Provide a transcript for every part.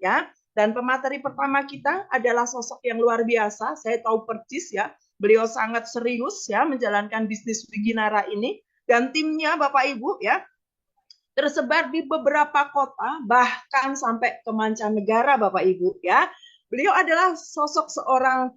ya. Dan pemateri pertama kita adalah sosok yang luar biasa. Saya tahu persis ya, beliau sangat serius ya menjalankan bisnis Wiginara ini, dan timnya Bapak Ibu ya tersebar di beberapa kota, bahkan sampai ke mancanegara Bapak Ibu ya. Beliau adalah sosok seorang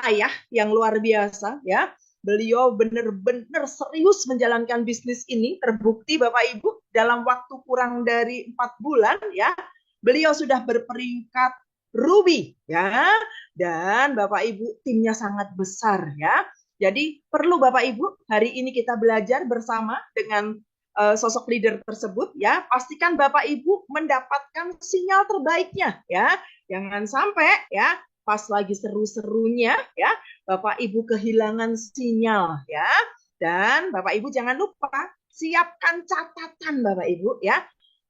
ayah yang luar biasa ya. Beliau benar-benar serius menjalankan bisnis ini, terbukti Bapak Ibu dalam waktu kurang dari 4 bulan ya. Beliau sudah berperingkat Ruby ya, dan Bapak Ibu timnya sangat besar ya. Jadi perlu Bapak Ibu hari ini kita belajar bersama dengan sosok leader tersebut ya. Pastikan Bapak Ibu mendapatkan sinyal terbaiknya ya. Jangan sampai ya pas lagi seru-serunya ya Bapak Ibu kehilangan sinyal ya. Dan Bapak Ibu jangan lupa siapkan catatan Bapak Ibu ya.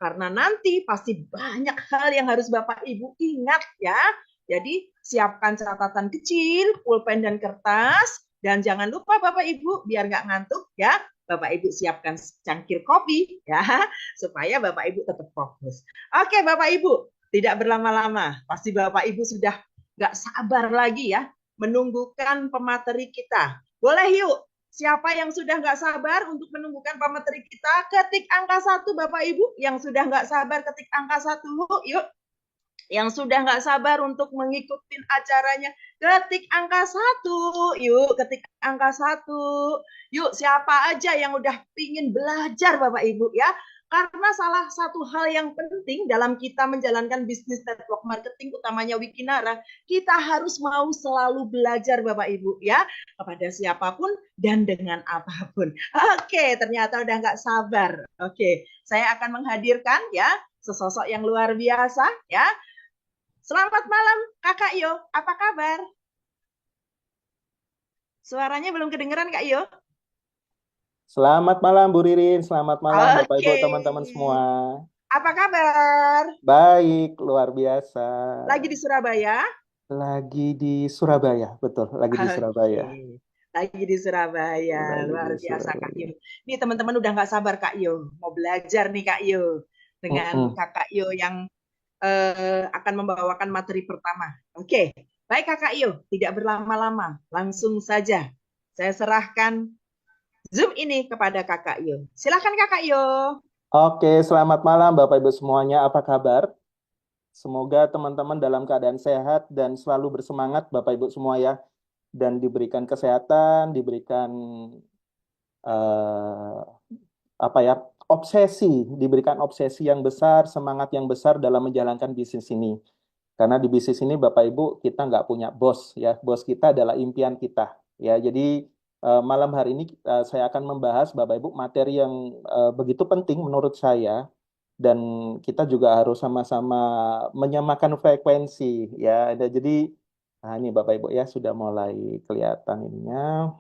Karena nanti pasti banyak hal yang harus Bapak Ibu ingat ya. Jadi siapkan catatan kecil, pulpen dan kertas, dan jangan lupa Bapak Ibu biar nggak ngantuk ya, Bapak Ibu siapkan cangkir kopi ya, supaya Bapak Ibu tetap fokus. Oke Bapak Ibu, tidak berlama-lama, pasti Bapak Ibu sudah nggak sabar lagi ya menunggukan pemateri kita. Boleh yuk, siapa yang sudah nggak sabar untuk menunggukan pemateri kita? Ketik angka 1 Bapak Ibu, yang sudah nggak sabar ketik angka 1 yuk. Yang sudah nggak sabar untuk mengikuti acaranya, ketik angka 1. Yuk, ketik angka 1. Yuk, siapa aja yang udah pingin belajar Bapak Ibu ya. Karena salah satu hal yang penting dalam kita menjalankan bisnis network marketing, utamanya Wikinara, kita harus mau selalu belajar Bapak Ibu ya, kepada siapapun dan dengan apapun. Oke, ternyata udah nggak sabar. Oke, saya akan menghadirkan ya sesosok yang luar biasa ya. Selamat malam Kakak Yo, apa kabar? Suaranya belum kedengeran Kak Yo. Selamat malam Bu Ririn, selamat malam Bapak Ibu Oke, teman-teman semua. apa kabar? Baik, luar biasa. Lagi di Surabaya? Lagi di Surabaya, betul, lagi di Surabaya. Oke, lagi di Surabaya, Lagi di luar biasa Kak Surabaya. Yo. Nih teman-teman udah nggak sabar Kak Yo, mau belajar nih Kak Yo dengan Mm-mm. Kakak Yo yang akan membawakan materi pertama. Oke, baik Kakak Yo, tidak berlama-lama, langsung saja saya serahkan Zoom ini kepada Kakak Yo. Silakan Kakak Yo. Oke, selamat malam Bapak Ibu semuanya, apa kabar? Semoga teman-teman dalam keadaan sehat dan selalu bersemangat Bapak Ibu semua ya. Dan diberikan kesehatan, diberikan eh, apa ya, diberikan obsesi yang besar, semangat yang besar dalam menjalankan bisnis ini. Karena di bisnis ini Bapak Ibu kita nggak punya bos ya, bos kita adalah impian kita ya. Jadi malam hari ini saya akan membahas Bapak Ibu materi yang begitu penting menurut saya dan kita juga harus sama-sama menyamakan frekuensi ya. Jadi ini Bapak Ibu ya sudah mulai kelihatan ininya.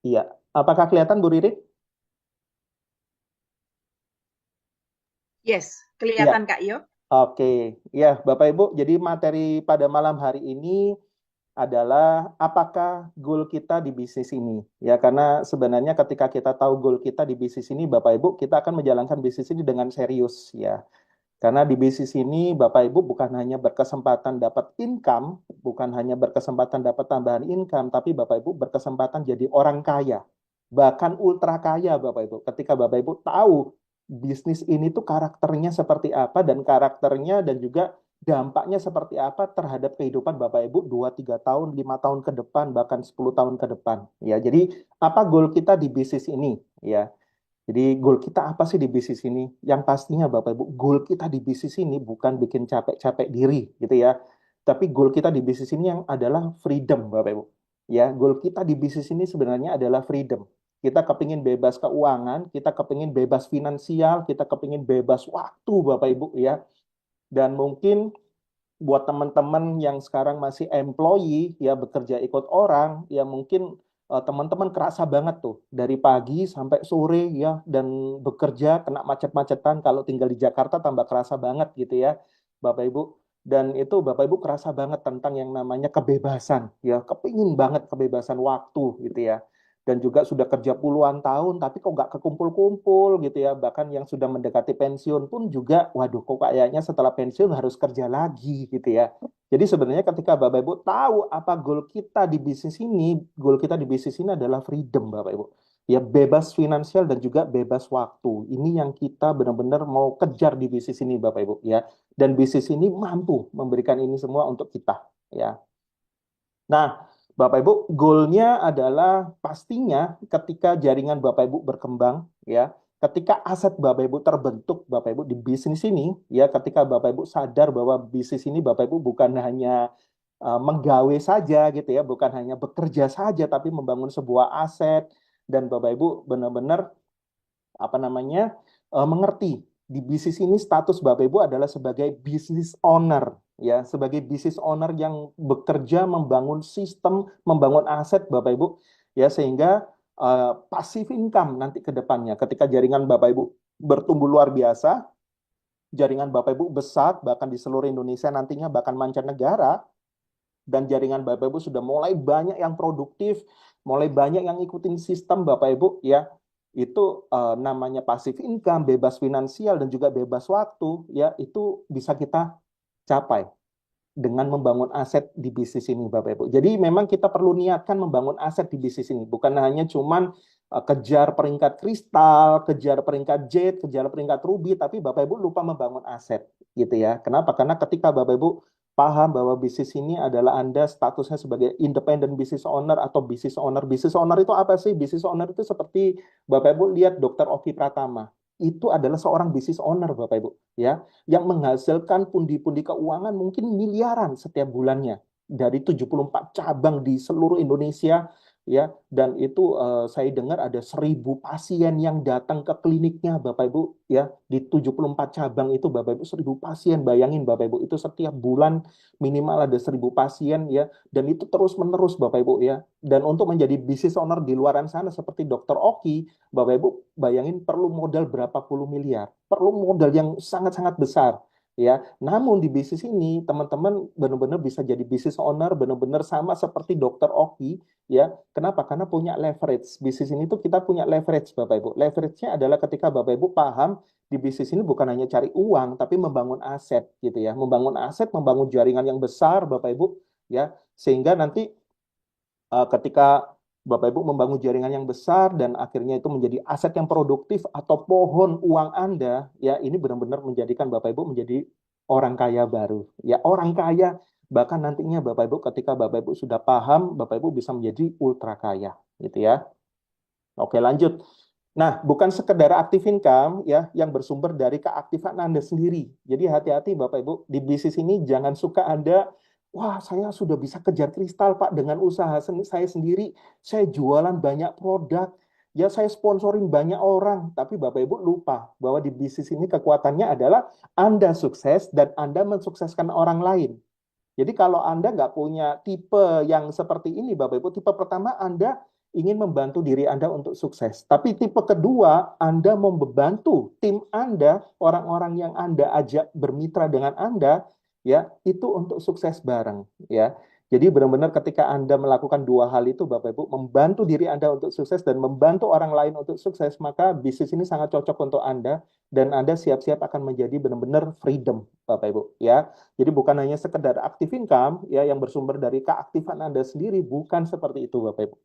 Iya, apakah kelihatan Bu Riri? Yes, Iya. kelihatan Kak Yo. Oke, ya Bapak Ibu, jadi materi pada malam hari ini adalah apakah goal kita di bisnis ini. Ya, karena sebenarnya ketika kita tahu goal kita di bisnis ini, Bapak Ibu, kita akan menjalankan bisnis ini dengan serius ya. Karena di bisnis ini Bapak Ibu bukan hanya berkesempatan dapat income, bukan hanya berkesempatan dapat tambahan income, tapi Bapak Ibu berkesempatan jadi orang kaya. Bahkan ultra kaya Bapak Ibu. Ketika Bapak Ibu tahu bisnis ini tuh karakternya seperti apa dan karakternya dan juga dampaknya seperti apa terhadap kehidupan Bapak Ibu 2 3 tahun, 5 tahun ke depan, bahkan 10 tahun ke depan. Ya, jadi apa goal kita di bisnis ini ya? Jadi goal kita apa sih di bisnis ini? Yang pastinya Bapak Ibu, goal kita di bisnis ini bukan bikin capek-capek diri gitu ya. Tapi goal kita di bisnis ini yang adalah freedom Bapak Ibu. Ya, goal kita di bisnis ini sebenarnya adalah freedom. Kita kepingin bebas keuangan, kita kepingin bebas finansial, kita kepingin bebas waktu Bapak Ibu ya. Dan mungkin buat teman-teman yang sekarang masih employee ya bekerja ikut orang ya mungkin teman-teman kerasa banget tuh dari pagi sampai sore ya dan bekerja kena macet-macetan kalau tinggal di Jakarta tambah kerasa banget gitu ya Bapak Ibu dan itu Bapak Ibu kerasa banget tentang yang namanya kebebasan ya kepingin banget kebebasan waktu gitu ya dan juga sudah kerja puluhan tahun, tapi kok nggak kekumpul-kumpul gitu ya. Bahkan yang sudah mendekati pensiun pun juga, waduh kok kayaknya setelah pensiun harus kerja lagi gitu ya. Jadi sebenarnya ketika Bapak Ibu tahu apa goal kita di bisnis ini, goal kita di bisnis ini adalah freedom Bapak Ibu. Ya bebas finansial dan juga bebas waktu. Ini yang kita benar-benar mau kejar di bisnis ini Bapak Ibu ya. Dan bisnis ini mampu memberikan ini semua untuk kita ya. Nah, Bapak Ibu, goalnya adalah pastinya ketika jaringan Bapak Ibu berkembang, ya, ketika aset Bapak Ibu terbentuk, Bapak Ibu di bisnis ini, ya, ketika Bapak Ibu sadar bahwa bisnis ini Bapak Ibu bukan hanya menggawe saja gitu ya, bukan hanya bekerja saja, tapi membangun sebuah aset dan Bapak Ibu benar-benar apa namanya mengerti di bisnis ini status Bapak Ibu adalah sebagai business owner ya sebagai business owner yang bekerja membangun sistem membangun aset Bapak Ibu ya sehingga passive income nanti ke depannya ketika jaringan Bapak Ibu bertumbuh luar biasa jaringan Bapak Ibu besar bahkan di seluruh Indonesia nantinya bahkan mancanegara dan jaringan Bapak Ibu sudah mulai banyak yang produktif, mulai banyak yang ikutin sistem Bapak Ibu ya. Itu namanya passive income, bebas finansial dan juga bebas waktu ya, itu bisa kita capai dengan membangun aset di bisnis ini Bapak Ibu. Jadi memang kita perlu niatkan membangun aset di bisnis ini, bukan hanya cuman kejar peringkat kristal, kejar peringkat jade, kejar peringkat ruby, tapi Bapak Ibu lupa membangun aset gitu ya. Kenapa? Karena ketika Bapak Ibu paham bahwa bisnis ini adalah Anda statusnya sebagai independent business owner atau business owner. Business owner itu apa sih? Business owner itu seperti Bapak Ibu lihat Dr. Oki Pratama. Itu adalah seorang business owner Bapak Ibu, ya, yang menghasilkan pundi-pundi keuangan mungkin miliaran setiap bulannya dari 74 cabang di seluruh Indonesia ya dan itu saya dengar ada 1.000 pasien yang datang ke kliniknya Bapak Ibu ya di 74 cabang itu Bapak Ibu 1.000 pasien bayangin Bapak Ibu itu setiap bulan minimal ada 1.000 pasien ya dan itu terus menerus Bapak Ibu ya dan untuk menjadi business owner di luaran sana seperti Dr. Oki Bapak Ibu bayangin perlu modal berapa puluh miliar perlu modal yang sangat-sangat besar ya namun di bisnis ini teman-teman benar-benar bisa jadi business owner benar-benar sama seperti Dr. Oki ya kenapa? Karena punya leverage. Bisnis ini tuh kita punya leverage, Bapak Ibu. Leverage-nya adalah ketika Bapak Ibu paham di bisnis ini bukan hanya cari uang, tapi membangun aset gitu ya. Membangun aset, membangun jaringan yang besar, Bapak Ibu, ya. Sehingga nanti ketika Bapak Ibu membangun jaringan yang besar dan akhirnya itu menjadi aset yang produktif atau pohon uang Anda, ya ini benar-benar menjadikan Bapak Ibu menjadi orang kaya baru. Ya, orang kaya bahkan nantinya Bapak Ibu ketika Bapak Ibu sudah paham, Bapak Ibu bisa menjadi ultra kaya, gitu ya. Oke, lanjut. Nah, bukan sekedar active income ya yang bersumber dari keaktifan Anda sendiri. Jadi hati-hati Bapak Ibu, di bisnis ini jangan suka Anda, wah saya sudah bisa kejar kristal Pak dengan usaha saya sendiri. Saya jualan banyak produk, ya saya sponsorin banyak orang. Tapi Bapak Ibu lupa bahwa di bisnis ini kekuatannya adalah Anda sukses dan Anda mensukseskan orang lain. Jadi kalau Anda nggak punya tipe yang seperti ini, Bapak Ibu, tipe pertama Anda ingin membantu diri Anda untuk sukses. Tapi tipe kedua, Anda membantu tim Anda, orang-orang yang Anda ajak bermitra dengan Anda, ya, itu untuk sukses bareng, ya. Jadi benar-benar ketika Anda melakukan dua hal itu, Bapak Ibu, membantu diri Anda untuk sukses dan membantu orang lain untuk sukses, maka bisnis ini sangat cocok untuk Anda dan Anda siap-siap akan menjadi benar-benar freedom, Bapak Ibu, ya. Jadi bukan hanya sekedar active income ya yang bersumber dari keaktifan Anda sendiri, bukan seperti itu Bapak Ibu.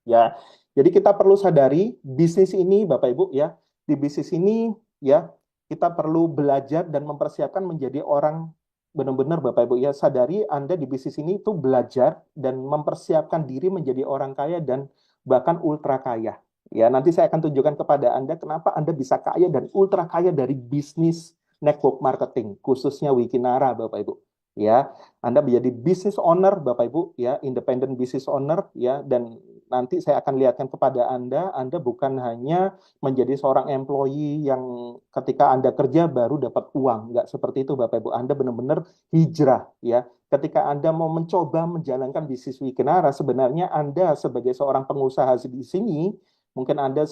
Ya. Jadi kita perlu sadari bisnis ini Bapak Ibu ya, di bisnis ini ya kita perlu belajar dan mempersiapkan menjadi orang benar-benar Bapak Ibu ya, sadari Anda di bisnis ini itu belajar dan mempersiapkan diri menjadi orang kaya dan bahkan ultra kaya. Ya, nanti saya akan tunjukkan kepada Anda kenapa Anda bisa kaya dan ultra kaya dari bisnis network marketing, khususnya Wikinara, Bapak Ibu. Ya, Anda menjadi business owner, Bapak Ibu, ya, independent business owner, ya, dan nanti saya akan lihatkan kepada Anda bukan hanya menjadi seorang employee yang ketika Anda kerja baru dapat uang, nggak seperti itu, Bapak Ibu. Anda benar-benar hijrah, ya. Ketika Anda mau mencoba menjalankan bisnis Wikinara, sebenarnya Anda sebagai seorang pengusaha di sini mungkin Anda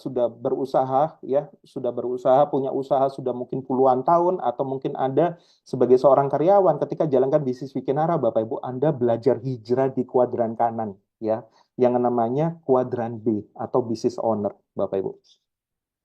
sudah berusaha ya, sudah berusaha punya usaha sudah mungkin puluhan tahun atau mungkin Anda sebagai seorang karyawan ketika jalankan bisnis Wikinara Bapak Ibu Anda belajar hijrah di kuadran kanan ya. yang namanya kuadran B atau business owner, Bapak Ibu.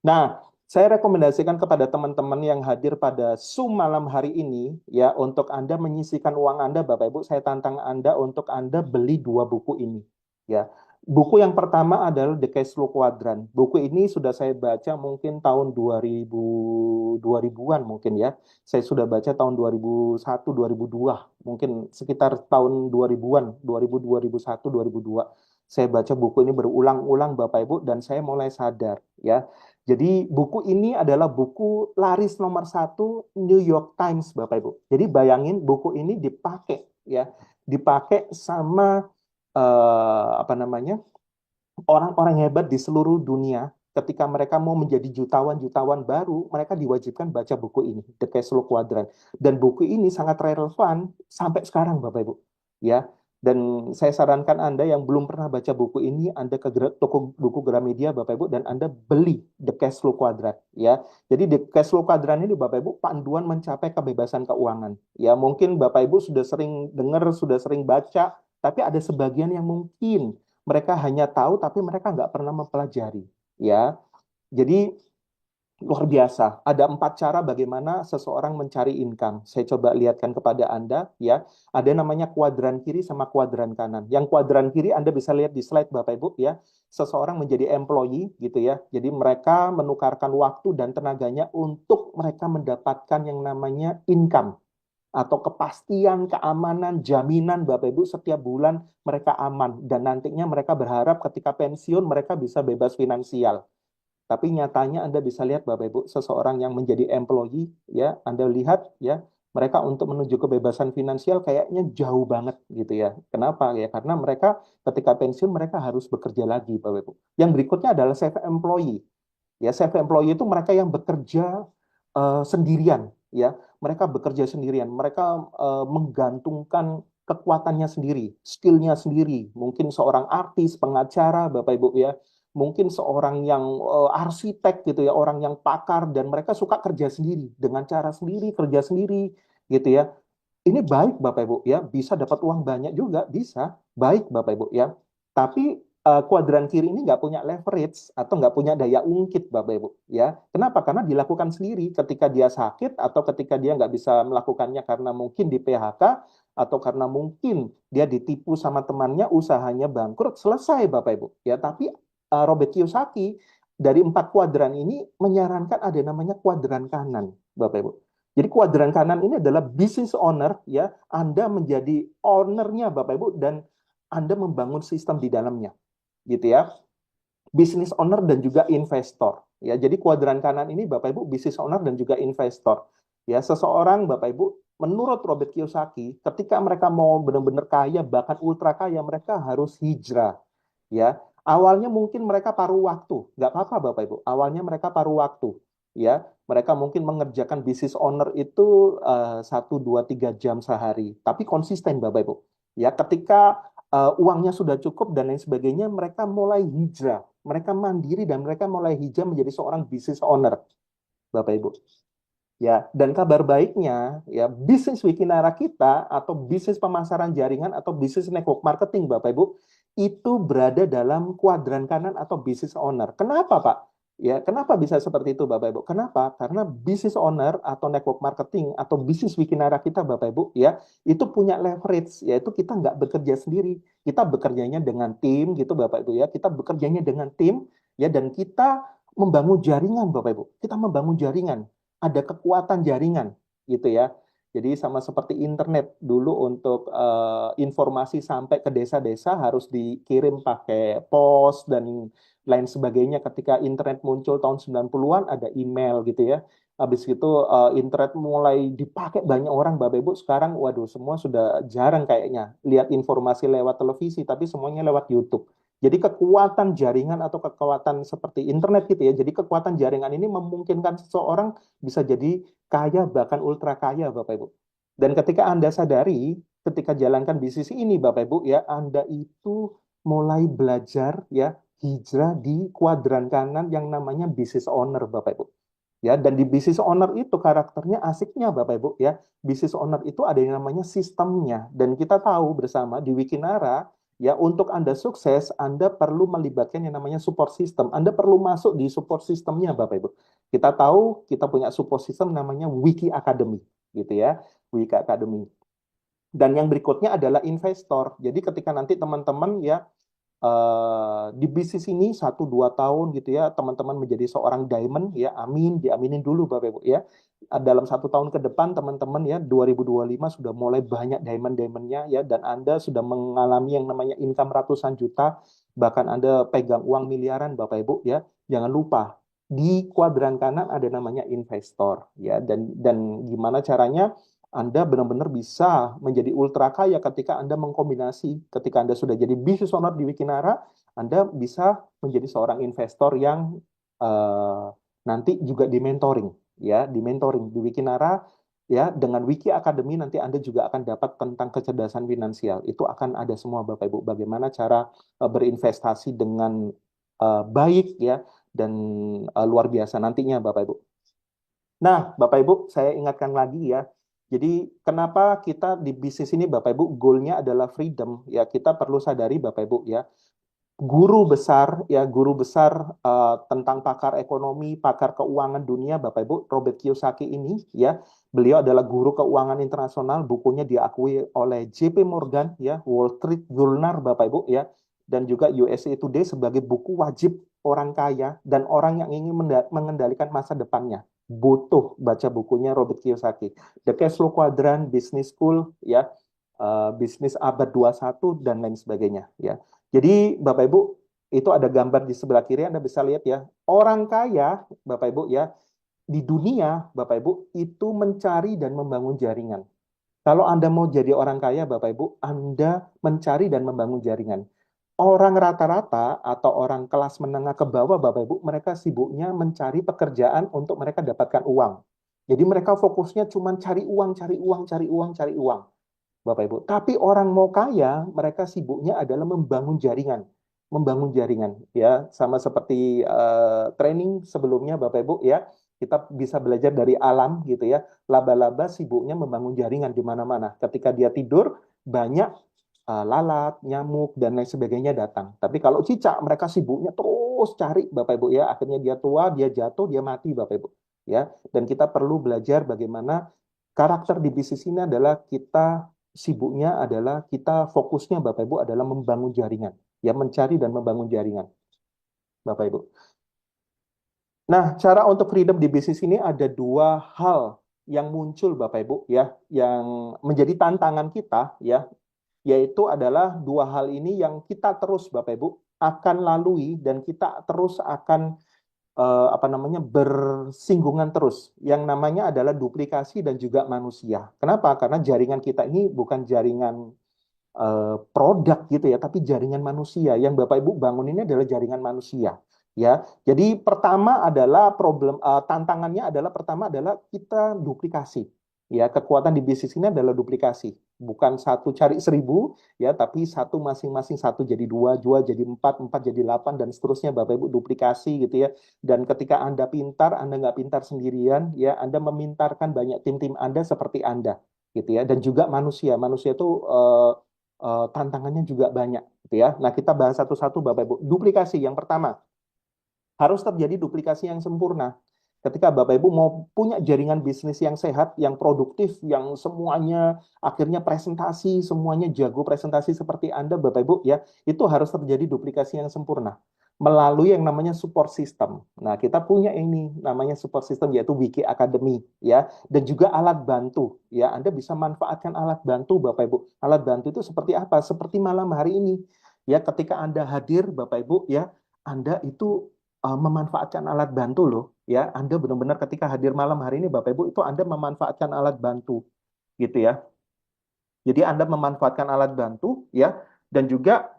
Nah, saya rekomendasikan kepada teman-teman yang hadir pada Zoom malam hari ini, ya, untuk Anda menyisihkan uang Anda, Bapak Ibu, saya tantang Anda untuk Anda beli dua buku ini. Ya, buku yang pertama adalah The Cash Flow Quadrant. Buku ini sudah saya baca mungkin tahun 2000-an mungkin ya. Saya sudah baca tahun 2001, 2002, mungkin sekitar tahun 2000-an, 2000, 2001, 2002. Saya baca buku ini berulang-ulang, Bapak Ibu, dan saya mulai sadar, ya. Jadi buku ini adalah buku laris nomor satu New York Times, Bapak Ibu. Jadi bayangin buku ini dipakai, ya, dipakai sama apa namanya, orang-orang hebat di seluruh dunia. Ketika mereka mau menjadi jutawan-jutawan baru, mereka diwajibkan baca buku ini, The Cash Flow Quadrant. Dan buku ini sangat relevan sampai sekarang, Bapak Ibu. Ya, dan saya sarankan Anda yang belum pernah baca buku ini, Anda ke toko buku Gramedia, Bapak Ibu, dan Anda beli The Cash Flow Quadrant. Ya, jadi The Cash Flow Quadrant ini, Bapak Ibu, panduan mencapai kebebasan keuangan. Ya, mungkin Bapak Ibu sudah sering dengar, sudah sering baca, tapi ada sebagian yang mungkin mereka hanya tahu tapi mereka nggak pernah mempelajari, ya. Jadi luar biasa. Ada 4 cara bagaimana seseorang mencari income. Saya coba lihatkan kepada Anda, ya. Ada namanya kuadran kiri sama kuadran kanan. Yang kuadran kiri Anda bisa lihat di slide, Bapak Ibu, ya. Seseorang menjadi employee gitu ya. Jadi mereka menukarkan waktu dan tenaganya untuk mereka mendapatkan yang namanya income atau kepastian, keamanan, jaminan, Bapak Ibu, setiap bulan mereka aman dan nantinya mereka berharap ketika pensiun mereka bisa bebas finansial. Tapi nyatanya Anda bisa lihat, Bapak Ibu, seseorang yang menjadi employee, ya, Anda lihat, ya, mereka untuk menuju kebebasan finansial kayaknya jauh banget gitu ya. Kenapa? Ya karena mereka ketika pensiun mereka harus bekerja lagi, Bapak Ibu. Yang berikutnya adalah self employee. Ya, self employee itu mereka yang bekerja sendirian, ya. Mereka bekerja sendirian, mereka menggantungkan kekuatannya sendiri, skillnya sendiri. Mungkin seorang artis, pengacara, Bapak Ibu ya. Mungkin seorang yang arsitek gitu ya, orang yang pakar dan mereka suka kerja sendiri dengan cara sendiri, kerja sendiri gitu ya. Ini baik Bapak Ibu ya, bisa dapat uang banyak juga, bisa. Baik Bapak Ibu ya. Tapi kuadran kiri ini nggak punya leverage atau nggak punya daya ungkit Bapak Ibu ya. Kenapa? Karena dilakukan sendiri ketika dia sakit atau ketika dia nggak bisa melakukannya karena mungkin di PHK atau karena mungkin dia ditipu sama temannya, usahanya bangkrut, selesai Bapak Ibu ya. Tapi Robert Kiyosaki dari 4 kuadran ini menyarankan ada namanya kuadran kanan Bapak Ibu. Jadi kuadran kanan ini adalah business owner ya, Anda menjadi ownernya Bapak Ibu dan Anda membangun sistem di dalamnya gitu ya. Business owner dan juga investor ya. Jadi kuadran kanan ini Bapak Ibu business owner dan juga investor. Ya, seseorang Bapak Ibu menurut Robert Kiyosaki ketika mereka mau benar-benar kaya bahkan ultra kaya mereka harus hijrah ya. Awalnya mungkin mereka paruh waktu, nggak apa-apa Bapak Ibu. Awalnya mereka paruh waktu ya. Mereka mungkin mengerjakan business owner itu 1, 2, 3 jam sehari, tapi konsisten Bapak Ibu. Ya, ketika uangnya sudah cukup dan lain sebagainya, mereka mulai hijrah, mereka mandiri dan mereka mulai hijrah menjadi seorang business owner, Bapak Ibu. Ya, dan kabar baiknya, ya bisnis Wikinara kita atau bisnis pemasaran jaringan atau bisnis network marketing, Bapak Ibu, itu berada dalam kuadran kanan atau business owner. Kenapa, Pak? Ya, kenapa bisa seperti itu, Bapak Ibu? Kenapa? Karena business owner atau network marketing atau bisnis Wikinara kita, Bapak Ibu, ya, itu punya leverage, yaitu kita nggak bekerja sendiri. Kita bekerjanya dengan tim, gitu, Bapak Ibu, ya. Kita bekerjanya dengan tim, ya, dan kita membangun jaringan, Bapak Ibu. Kita membangun jaringan ada kekuatan jaringan gitu ya. Jadi sama seperti internet dulu untuk informasi sampai ke desa-desa harus dikirim pakai pos dan lain sebagainya. Ketika internet muncul tahun 90-an ada email gitu ya. Habis itu internet mulai dipakai banyak orang Bapak Ibu. Sekarang waduh semua sudah jarang kayaknya lihat informasi lewat televisi tapi semuanya lewat YouTube. Jadi kekuatan jaringan atau kekuatan seperti internet gitu ya. Jadi kekuatan jaringan ini memungkinkan seseorang bisa jadi kaya bahkan ultra kaya Bapak Ibu. Dan ketika Anda sadari ketika jalankan bisnis ini Bapak Ibu ya, Anda itu mulai belajar ya hijrah di kuadran kanan yang namanya business owner Bapak Ibu. Ya, dan di business owner itu karakternya asiknya Bapak Ibu ya. Business owner itu ada yang namanya sistemnya dan kita tahu bersama di Wikinara Ya, untuk Anda sukses, Anda perlu melibatkan yang namanya support system. Anda perlu masuk di support systemnya, Bapak Ibu. Kita tahu kita punya support system namanya Wiki Academy, gitu ya. Wiki Academy. Dan yang berikutnya adalah investor. Jadi ketika nanti teman-teman ya di bisnis ini 1 2 tahun gitu ya teman-teman menjadi seorang diamond ya, amin, diaminin dulu Bapak Ibu ya. Dalam 1 tahun ke depan teman-teman ya 2025 sudah mulai banyak diamond-diamondnya ya, dan Anda sudah mengalami yang namanya income ratusan juta, bahkan Anda pegang uang miliaran Bapak Ibu ya. Jangan lupa di kuadran kanan ada namanya investor ya, dan gimana caranya Anda benar-benar bisa menjadi ultra kaya ketika Anda mengkombinasi, ketika Anda sudah jadi business owner di Wikinara, Anda bisa menjadi seorang investor yang eh, nanti juga di mentoring, ya, di mentoring di Wikinara, ya, dengan Wiki Academy nanti Anda juga akan dapat tentang kecerdasan finansial. Itu akan ada semua Bapak Ibu, bagaimana cara berinvestasi dengan baik ya, dan luar biasa nantinya Bapak Ibu. Nah, Bapak Ibu, saya ingatkan lagi ya. Jadi, kenapa kita di bisnis ini, Bapak Ibu, goalnya adalah freedom. Ya, kita perlu sadari, Bapak Ibu, ya. Guru besar tentang pakar ekonomi, pakar keuangan dunia, Bapak Ibu, Robert Kiyosaki ini, ya. Beliau adalah guru keuangan internasional. Bukunya diakui oleh JP Morgan, ya, Wall Street Journal, Bapak Ibu, ya, dan juga USA Today sebagai buku wajib orang kaya dan orang yang ingin mengendalikan masa depannya butuh baca bukunya Robert Kiyosaki. The Cash Flow Quadrant, Business School, ya, bisnis abad 21 dan lain sebagainya, ya. Jadi Bapak Ibu, itu ada gambar di sebelah kiri, Anda bisa lihat ya. Orang kaya, Bapak Ibu ya, di dunia, Bapak Ibu, itu mencari dan membangun jaringan. Kalau Anda mau jadi orang kaya, Bapak Ibu, Anda mencari dan membangun jaringan. Orang rata-rata atau orang kelas menengah ke bawah, Bapak Ibu, mereka sibuknya mencari pekerjaan untuk mereka dapatkan uang. Jadi mereka fokusnya cuma cari uang, cari uang, cari uang, cari uang, Bapak Ibu. Tapi orang mau kaya, mereka sibuknya adalah membangun jaringan. Membangun jaringan, ya. Sama seperti training sebelumnya, Bapak Ibu, ya. Kita bisa belajar dari alam, gitu ya. Laba-laba sibuknya membangun jaringan di mana-mana. Ketika dia tidur, banyak lalat, nyamuk, dan lain sebagainya datang. Tapi kalau cicak, mereka sibuknya terus cari, Bapak Ibu ya. Akhirnya dia tua, dia jatuh, dia mati, Bapak Ibu. Ya, dan kita perlu belajar bagaimana karakter di bisnis ini adalah kita sibuknya adalah kita fokusnya Bapak Ibu adalah membangun jaringan, ya, mencari dan membangun jaringan, Bapak Ibu. Nah, cara untuk freedom di bisnis ini ada 2 hal yang muncul Bapak Ibu ya, yang menjadi tantangan kita ya, yaitu adalah 2 hal ini yang kita terus Bapak Ibu akan lalui dan kita terus akan apa namanya bersinggungan terus. Yang namanya adalah duplikasi dan juga manusia. Kenapa? Karena jaringan kita ini bukan jaringan produk gitu ya, tapi jaringan manusia. Yang Bapak Ibu bangun ini adalah jaringan manusia. Ya, jadi pertama adalah tantangannya adalah pertama adalah kita duplikasi. Ya, kekuatan di bisnis ini adalah duplikasi, bukan satu cari 1.000 ya, tapi satu masing-masing, satu jadi dua, dua jadi empat, empat jadi 8 dan seterusnya Bapak Ibu duplikasi gitu ya. Dan ketika Anda pintar, Anda nggak pintar sendirian ya, Anda memintarkan banyak tim-tim Anda seperti Anda gitu ya. Dan juga manusia, manusia itu tantangannya juga banyak gitu ya. Nah, kita bahas satu-satu Bapak Ibu. Duplikasi yang pertama, harus terjadi duplikasi yang sempurna. Ketika Bapak Ibu mau punya jaringan bisnis yang sehat, yang produktif, yang semuanya akhirnya presentasi, semuanya jago presentasi seperti Anda, Bapak Ibu, ya, itu harus terjadi duplikasi yang sempurna melalui yang namanya support system. Nah, kita punya ini namanya support system yaitu Wiki Academy, ya, dan juga alat bantu, ya. Anda bisa manfaatkan alat bantu, Bapak Ibu. Alat bantu itu seperti apa? Seperti malam hari ini, ya, ketika Anda hadir, Bapak Ibu, ya, Anda itu memanfaatkan alat bantu loh, ya. Anda benar-benar ketika hadir malam hari ini Bapak Ibu itu Anda memanfaatkan alat bantu gitu ya. Jadi Anda memanfaatkan alat bantu ya, dan juga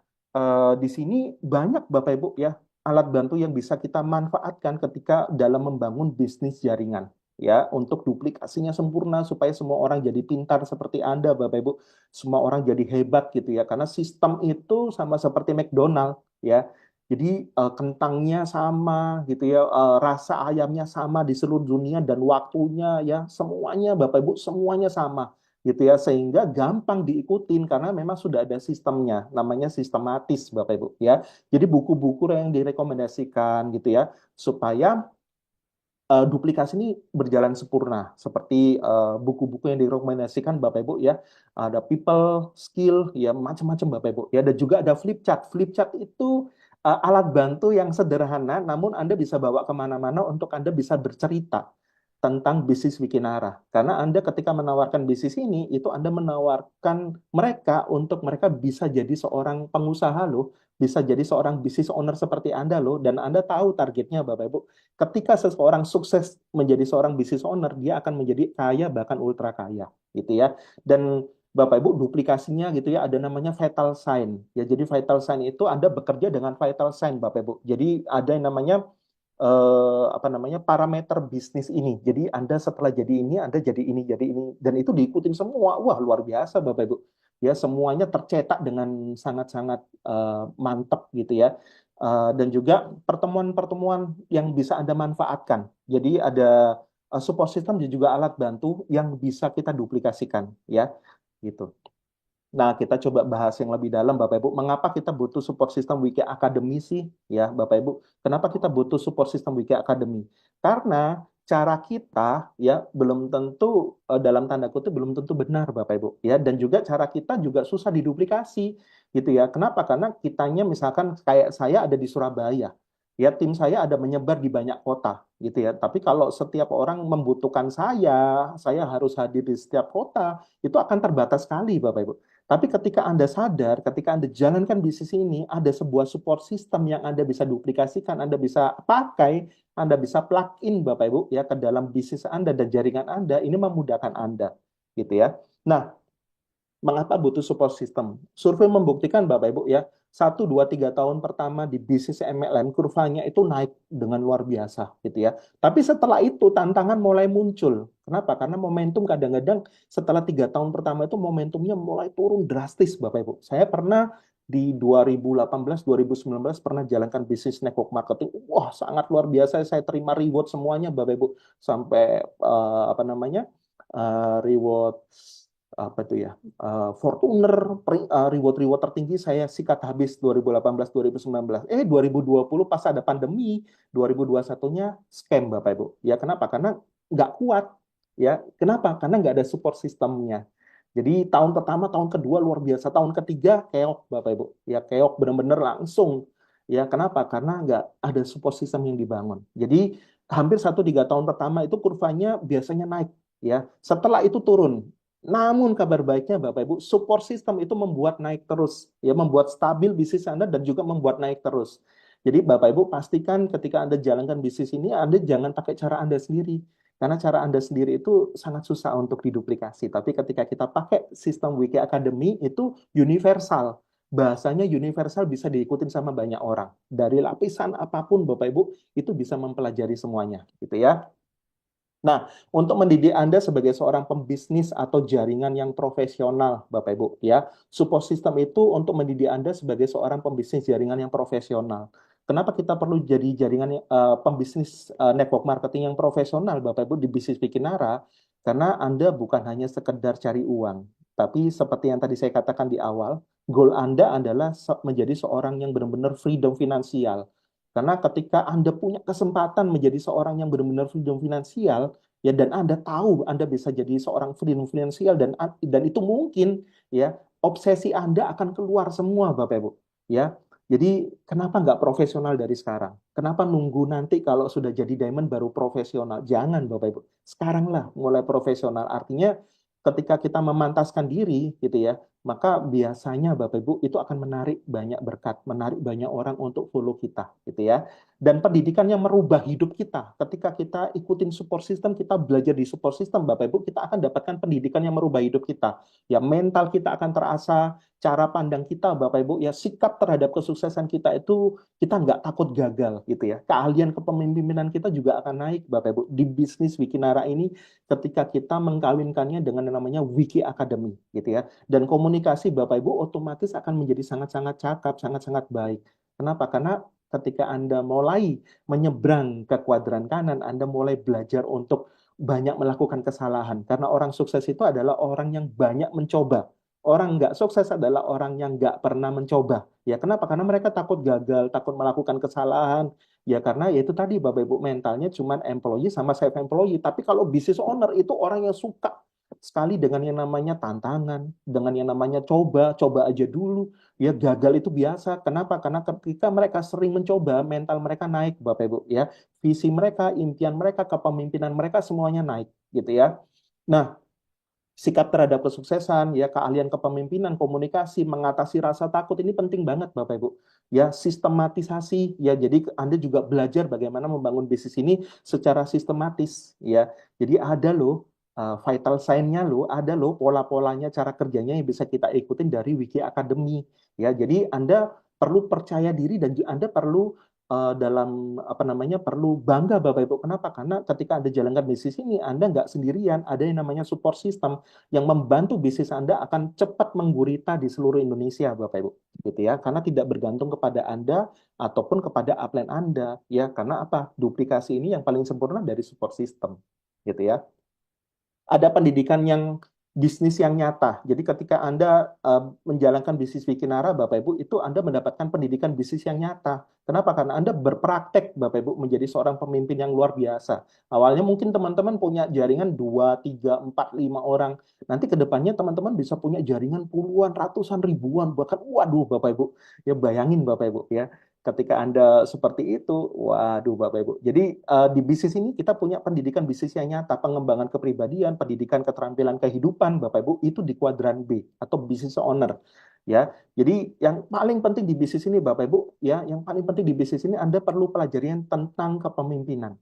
di sini banyak Bapak Ibu ya alat bantu yang bisa kita manfaatkan ketika dalam membangun bisnis jaringan ya, untuk duplikasinya sempurna supaya semua orang jadi pintar seperti Anda Bapak Ibu, semua orang jadi hebat gitu ya, karena sistem itu sama seperti McDonald ya. Jadi kentangnya sama gitu ya, rasa ayamnya sama di seluruh dunia dan waktunya ya semuanya Bapak Ibu semuanya sama. gitu ya, sehingga gampang diikutin karena memang sudah ada sistemnya, namanya sistematis Bapak Ibu ya. Jadi buku-buku yang direkomendasikan gitu ya, supaya duplikasi ini berjalan sempurna seperti buku-buku yang direkomendasikan Bapak Ibu ya, ada people skill ya, macam-macam Bapak Ibu ya, dan juga ada flip chart. Flip chart itu alat bantu yang sederhana namun Anda bisa bawa kemana-mana untuk Anda bisa bercerita tentang bisnis Wikinara, karena Anda ketika menawarkan bisnis ini itu Anda menawarkan mereka untuk mereka bisa jadi seorang pengusaha loh, bisa jadi seorang business owner seperti Anda loh, dan Anda tahu targetnya Bapak Ibu. Ketika seseorang sukses menjadi seorang business owner, dia akan menjadi kaya bahkan ultra kaya, gitu ya. Dan Bapak Ibu duplikasinya gitu ya, ada namanya vital sign. Ya, jadi vital sign itu Anda bekerja dengan vital sign Bapak Ibu. Jadi ada yang namanya apa namanya parameter bisnis ini. Jadi Anda setelah jadi ini, Anda jadi ini, dan itu diikutin semua. Wah, luar biasa Bapak Ibu. Ya, semuanya tercetak dengan sangat-sangat mantap gitu ya. Dan juga pertemuan-pertemuan yang bisa Anda manfaatkan. Jadi ada support system dan juga alat bantu yang bisa kita duplikasikan ya. Gitu. Nah, kita coba bahas yang lebih dalam, Bapak Ibu. Mengapa kita butuh support system Wiki Academy sih, ya, Bapak Ibu? Kenapa kita butuh support system Wiki Academy? Karena cara kita, ya, belum tentu dalam tanda kutip belum tentu benar, Bapak Ibu, ya, dan juga cara kita juga susah diduplikasi, gitu ya. Kenapa? Karena kitanya, misalkan kayak saya ada di Surabaya, ya, tim saya ada menyebar di banyak kota, gitu ya. Tapi kalau setiap orang membutuhkan saya harus hadir di setiap kota, itu akan terbatas sekali, Bapak Ibu. Tapi ketika Anda sadar, ketika Anda jalankan bisnis ini, ada sebuah support system yang Anda bisa duplikasikan, Anda bisa pakai, Anda bisa plug in Bapak Ibu ya ke dalam bisnis Anda dan jaringan Anda, ini memudahkan Anda gitu ya. Nah, mengapa butuh support system? Survei membuktikan Bapak Ibu ya, 1, 2, 3 tahun pertama di bisnis MLM kurvanya itu naik dengan luar biasa gitu ya. Tapi setelah itu tantangan mulai muncul. Kenapa? Karena momentum kadang-kadang setelah 3 tahun pertama itu momentumnya mulai turun drastis Bapak Ibu. Saya pernah di 2018, 2019 pernah jalankan bisnis network marketing. Wah, sangat luar biasa. Saya terima reward semuanya Bapak Ibu. Sampai apa namanya? Reward apa itu ya, Fortuner, reward-reward tertinggi saya sikat habis 2018 2019. 2020 pas ada pandemi, 2021-nya scam Bapak Ibu. Ya kenapa? Karena nggak kuat. Ya kenapa? Karena nggak ada support sistemnya. Jadi tahun pertama, tahun kedua luar biasa, tahun ketiga keok Bapak Ibu. Ya keok benar-benar langsung. Ya kenapa? Karena nggak ada support system yang dibangun. Jadi hampir 1, 3 tahun pertama itu kurvanya biasanya naik. Ya, setelah itu turun. Namun kabar baiknya Bapak Ibu, support system itu membuat naik terus, ya membuat stabil bisnis Anda dan juga membuat naik terus. Jadi Bapak Ibu pastikan ketika Anda jalankan bisnis ini, Anda jangan pakai cara Anda sendiri. Karena cara Anda sendiri itu sangat susah untuk diduplikasi. Tapi ketika kita pakai sistem Wiki Academy itu universal. Bahasanya universal bisa diikutin sama banyak orang. Dari lapisan apapun Bapak Ibu itu bisa mempelajari semuanya, gitu ya. Nah, untuk mendidik Anda sebagai seorang pembisnis atau jaringan yang profesional, Bapak Ibu, ya, support system itu untuk mendidik Anda sebagai seorang pembisnis jaringan yang profesional. Kenapa kita perlu jadi jaringan pembisnis network marketing yang profesional, Bapak Ibu, di bisnis Bikinara? Karena Anda bukan hanya sekedar cari uang, tapi seperti yang tadi saya katakan di awal, goal Anda adalah menjadi seorang yang benar-benar freedom finansial. Karena ketika Anda punya kesempatan menjadi seorang yang benar-benar freedom finansial, ya dan Anda tahu Anda bisa jadi seorang freedom finansial dan itu mungkin ya obsesi Anda akan keluar semua Bapak Ibu. Ya. Jadi kenapa nggak profesional dari sekarang? Kenapa nunggu nanti kalau sudah jadi diamond baru profesional? Jangan Bapak Ibu. Sekaranglah mulai profesional. Artinya ketika kita memantaskan diri gitu ya, maka biasanya Bapak Ibu itu akan menarik banyak berkat, menarik banyak orang untuk follow kita, gitu ya. Dan pendidikan yang merubah hidup kita. Ketika kita ikutin support system, kita belajar di support system, Bapak Ibu, kita akan dapatkan pendidikan yang merubah hidup kita. Ya, mental kita akan terasa, cara pandang kita, Bapak Ibu, ya sikap terhadap kesuksesan kita itu kita nggak takut gagal, gitu ya. Keahlian kepemimpinan kita juga akan naik, Bapak Ibu. Di bisnis Wikinara ini, ketika kita mengkawinkannya dengan yang namanya Wiki Academy, gitu ya. Dan komunikasi Bapak Ibu otomatis akan menjadi sangat-sangat cakap, sangat-sangat baik. Kenapa? Karena Ketika Anda mulai menyeberang ke kuadran kanan, Anda mulai belajar untuk banyak melakukan kesalahan. Karena orang sukses itu adalah orang yang banyak mencoba. Orang nggak sukses adalah orang yang nggak pernah mencoba. Ya, kenapa? Karena mereka takut gagal, takut melakukan kesalahan. Ya, karena ya itu tadi Bapak Ibu mentalnya cuman employee sama self employee. Tapi kalau business owner itu orang yang suka sekali dengan yang namanya tantangan, dengan yang namanya coba, coba aja dulu. Ya, gagal itu biasa. Kenapa? Karena ketika mereka sering mencoba, mental mereka naik, Bapak Ibu. Ya, visi mereka, impian mereka, kepemimpinan mereka semuanya naik, gitu ya. Nah, sikap terhadap kesuksesan, ya keahlian kepemimpinan, komunikasi, mengatasi rasa takut ini penting banget Bapak Ibu. Ya, sistematisasi ya. Jadi Anda juga belajar bagaimana membangun bisnis ini secara sistematis ya. Jadi ada loh vital sign-nya loh, ada loh pola-polanya, cara kerjanya yang bisa kita ikutin dari Wiki Academy ya. Jadi Anda perlu percaya diri dan Anda perlu dalam apa namanya perlu bangga Bapak Ibu. Kenapa? Karena ketika Anda jalankan bisnis ini, Anda nggak sendirian. Ada yang namanya support system yang membantu bisnis Anda akan cepat menggurita di seluruh Indonesia, Bapak Ibu. Gitu ya. Karena tidak bergantung kepada Anda ataupun kepada upline Anda. Ya, karena apa? Duplikasi ini yang paling sempurna dari support system. Gitu ya. Ada pendidikan yang bisnis yang nyata. Jadi ketika Anda menjalankan bisnis Wikinara, Bapak Ibu, itu Anda mendapatkan pendidikan bisnis yang nyata. Kenapa? Karena Anda berpraktek, Bapak Ibu, menjadi seorang pemimpin yang luar biasa. Awalnya mungkin teman-teman punya jaringan 2, 3, 4, 5 orang. Nanti ke depannya teman-teman bisa punya jaringan puluhan, ratusan, ribuan, bahkan waduh Bapak Ibu. Ya bayangin Bapak Ibu ya. Ketika Anda seperti itu, waduh Bapak Ibu. Jadi di bisnis ini kita punya pendidikan bisnis yang nyata, pengembangan kepribadian, pendidikan keterampilan kehidupan, Bapak Ibu, itu di kuadran B atau business owner. Ya, jadi yang paling penting di bisnis ini, Bapak Ibu, ya, yang paling penting di bisnis ini Anda perlu pelajari tentang kepemimpinan.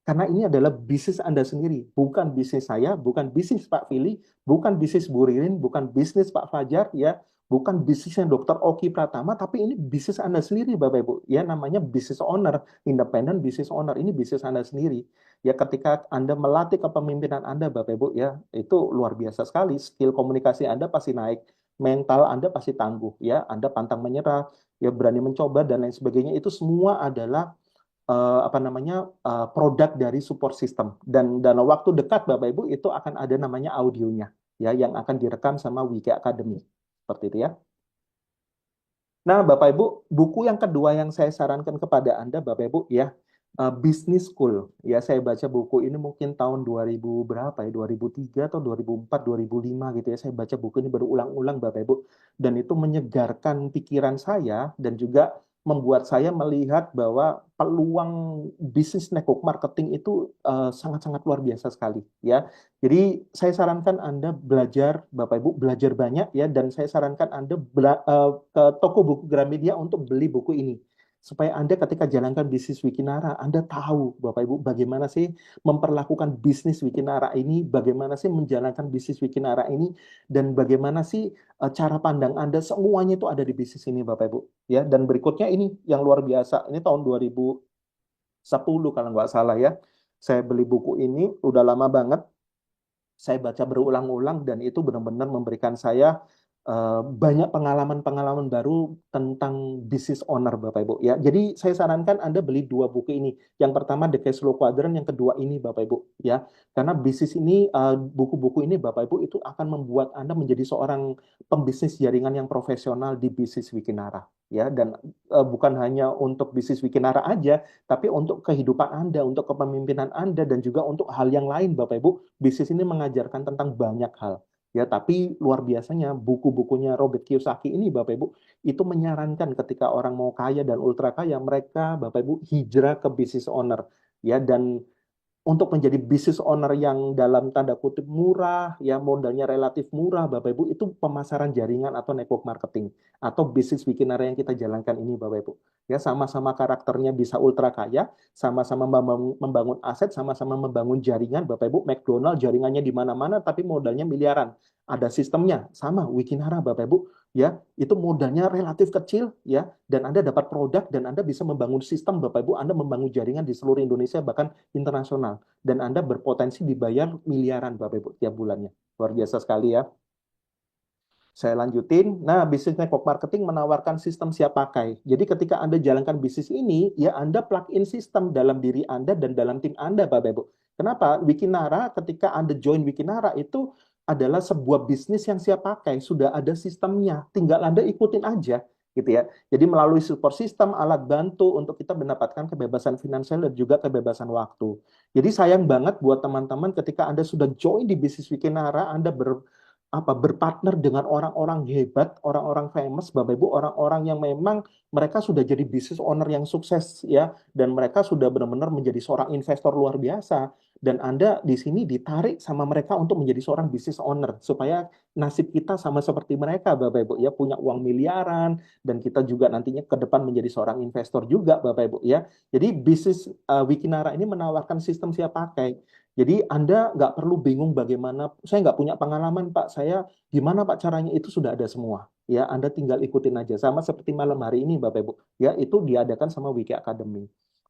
Karena ini adalah bisnis Anda sendiri, bukan bisnis saya, bukan bisnis Pak Fili, bukan bisnis Bu Ririn, bukan bisnis Pak Fajar, ya, bukan bisnisnya Dokter Oki Pratama, tapi ini bisnis Anda sendiri, Bapak Ibu. Ya, namanya business owner, independent business owner. Ini bisnis Anda sendiri. Ya, ketika Anda melatih kepemimpinan Anda, Bapak Ibu, ya, itu luar biasa sekali. Skill komunikasi Anda pasti naik, mental Anda pasti tangguh, ya. Anda pantang menyerah, ya, berani mencoba dan lain sebagainya. Itu semua adalah apa namanya produk dari support system dan dalam waktu dekat Bapak Ibu itu akan ada namanya audionya ya yang akan direkam sama Wiki Academy seperti itu ya. Nah, Bapak Ibu, buku yang kedua yang saya sarankan kepada Anda Bapak Ibu ya, Business School. Ya, saya baca buku ini mungkin tahun 2000 berapa ya? 2003 atau 2004, 2005 gitu ya. Saya baca buku ini berulang-ulang Bapak Ibu dan itu menyegarkan pikiran saya dan juga membuat saya melihat bahwa peluang bisnis network marketing itu sangat-sangat luar biasa sekali ya. Jadi saya sarankan Anda belajar, Bapak Ibu, belajar banyak ya, dan saya sarankan Anda ke toko buku Gramedia untuk beli buku ini. Supaya Anda ketika jalankan bisnis Wikinara, Anda tahu, Bapak Ibu, bagaimana sih memperlakukan bisnis Wikinara ini, bagaimana sih menjalankan bisnis Wikinara ini, dan bagaimana sih cara pandang Anda, semuanya itu ada di bisnis ini, Bapak Ibu. Ya, dan berikutnya ini yang luar biasa, ini tahun 2010 kalau nggak salah ya. Saya beli buku ini, udah lama banget, saya baca berulang-ulang dan itu benar-benar memberikan saya banyak pengalaman-pengalaman baru tentang business owner Bapak Ibu ya. Jadi saya sarankan Anda beli dua buku ini. Yang pertama The Cash Flow Quadrant, yang kedua ini Bapak Ibu ya. Karena bisnis ini buku-buku ini Bapak Ibu itu akan membuat Anda menjadi seorang pembisnis jaringan yang profesional di bisnis Wikinara ya, dan bukan hanya untuk bisnis Wikinara aja, tapi untuk kehidupan Anda, untuk kepemimpinan Anda dan juga untuk hal yang lain Bapak Ibu. Bisnis ini mengajarkan tentang banyak hal. Ya, tapi luar biasanya buku-bukunya Robert Kiyosaki ini Bapak Ibu itu menyarankan ketika orang mau kaya dan ultra kaya, mereka Bapak Ibu hijrah ke business owner ya, dan untuk menjadi business owner yang dalam tanda kutip murah, ya modalnya relatif murah, Bapak Ibu, itu pemasaran jaringan atau network marketing atau bisnis Wikinara yang kita jalankan ini, Bapak Ibu. Ya, sama-sama karakternya bisa ultra kaya, sama-sama membangun aset, sama-sama membangun jaringan, Bapak Ibu. McDonald jaringannya di mana-mana, tapi modalnya miliaran. Ada sistemnya, sama Wikinara, Bapak Ibu. Ya, itu modalnya relatif kecil, ya, dan Anda dapat produk dan Anda bisa membangun sistem, Bapak Ibu. Anda membangun jaringan di seluruh Indonesia, bahkan internasional, dan Anda berpotensi dibayar miliaran Bapak Ibu tiap bulannya. Luar biasa sekali ya. Saya lanjutin. Nah, bisnis network marketing menawarkan sistem siap pakai. Jadi ketika Anda jalankan bisnis ini, ya Anda plug in sistem dalam diri Anda dan dalam tim Anda, Bapak Ibu. Kenapa? Wikinara, ketika Anda join Wikinara itu adalah sebuah bisnis yang siap pakai, sudah ada sistemnya, tinggal Anda ikutin aja, gitu ya. Jadi melalui support system, alat bantu untuk kita mendapatkan kebebasan finansial dan juga kebebasan waktu. Jadi sayang banget buat teman-teman ketika Anda sudah join di bisnis Wikinara, Anda berpartner dengan orang-orang hebat, orang-orang famous, Bapak Ibu, orang-orang yang memang mereka sudah jadi business owner yang sukses ya, dan mereka sudah benar-benar menjadi seorang investor luar biasa. Dan Anda di sini ditarik sama mereka untuk menjadi seorang business owner supaya nasib kita sama seperti mereka, Bapak Ibu ya, punya uang miliaran dan kita juga nantinya ke depan menjadi seorang investor juga, Bapak Ibu ya. Jadi bisnis Wikinara ini menawarkan sistem siap pakai. Jadi Anda nggak perlu bingung bagaimana, saya nggak punya pengalaman Pak, saya gimana Pak caranya, itu sudah ada semua. Ya, Anda tinggal ikutin aja. Sama seperti malam hari ini Bapak Ibu. Ya, itu diadakan sama Wiki Academy.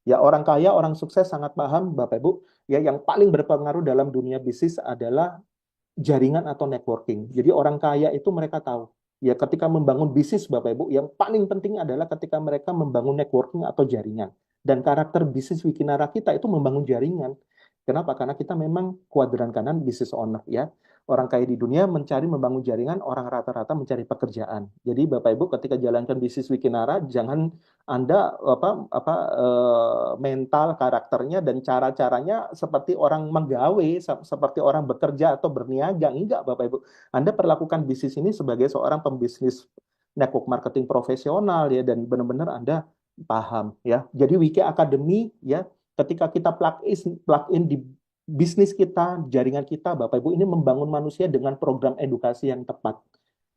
Ya, orang kaya, orang sukses sangat paham Bapak Ibu. Ya, yang paling berpengaruh dalam dunia bisnis adalah jaringan atau networking. Jadi orang kaya itu mereka tahu. Ya, ketika membangun bisnis Bapak Ibu, yang paling penting adalah ketika mereka membangun networking atau jaringan. Dan karakter bisnis Wikinara kita itu membangun jaringan. Kenapa? Karena kita memang kuadran kanan business owner ya. Orang kaya di dunia mencari membangun jaringan, orang rata-rata mencari pekerjaan. Jadi Bapak Ibu ketika jalankan bisnis Wikinara, jangan Anda mental karakternya dan cara-caranya seperti orang menggawe, seperti orang bekerja atau berniaga. Enggak, Bapak Ibu. Anda perlakukan bisnis ini sebagai seorang pembisnis network marketing profesional ya, dan benar-benar Anda paham ya. Jadi Wiki Academy ya, ketika kita plug in di bisnis kita, jaringan kita, Bapak Ibu, ini membangun manusia dengan program edukasi yang tepat.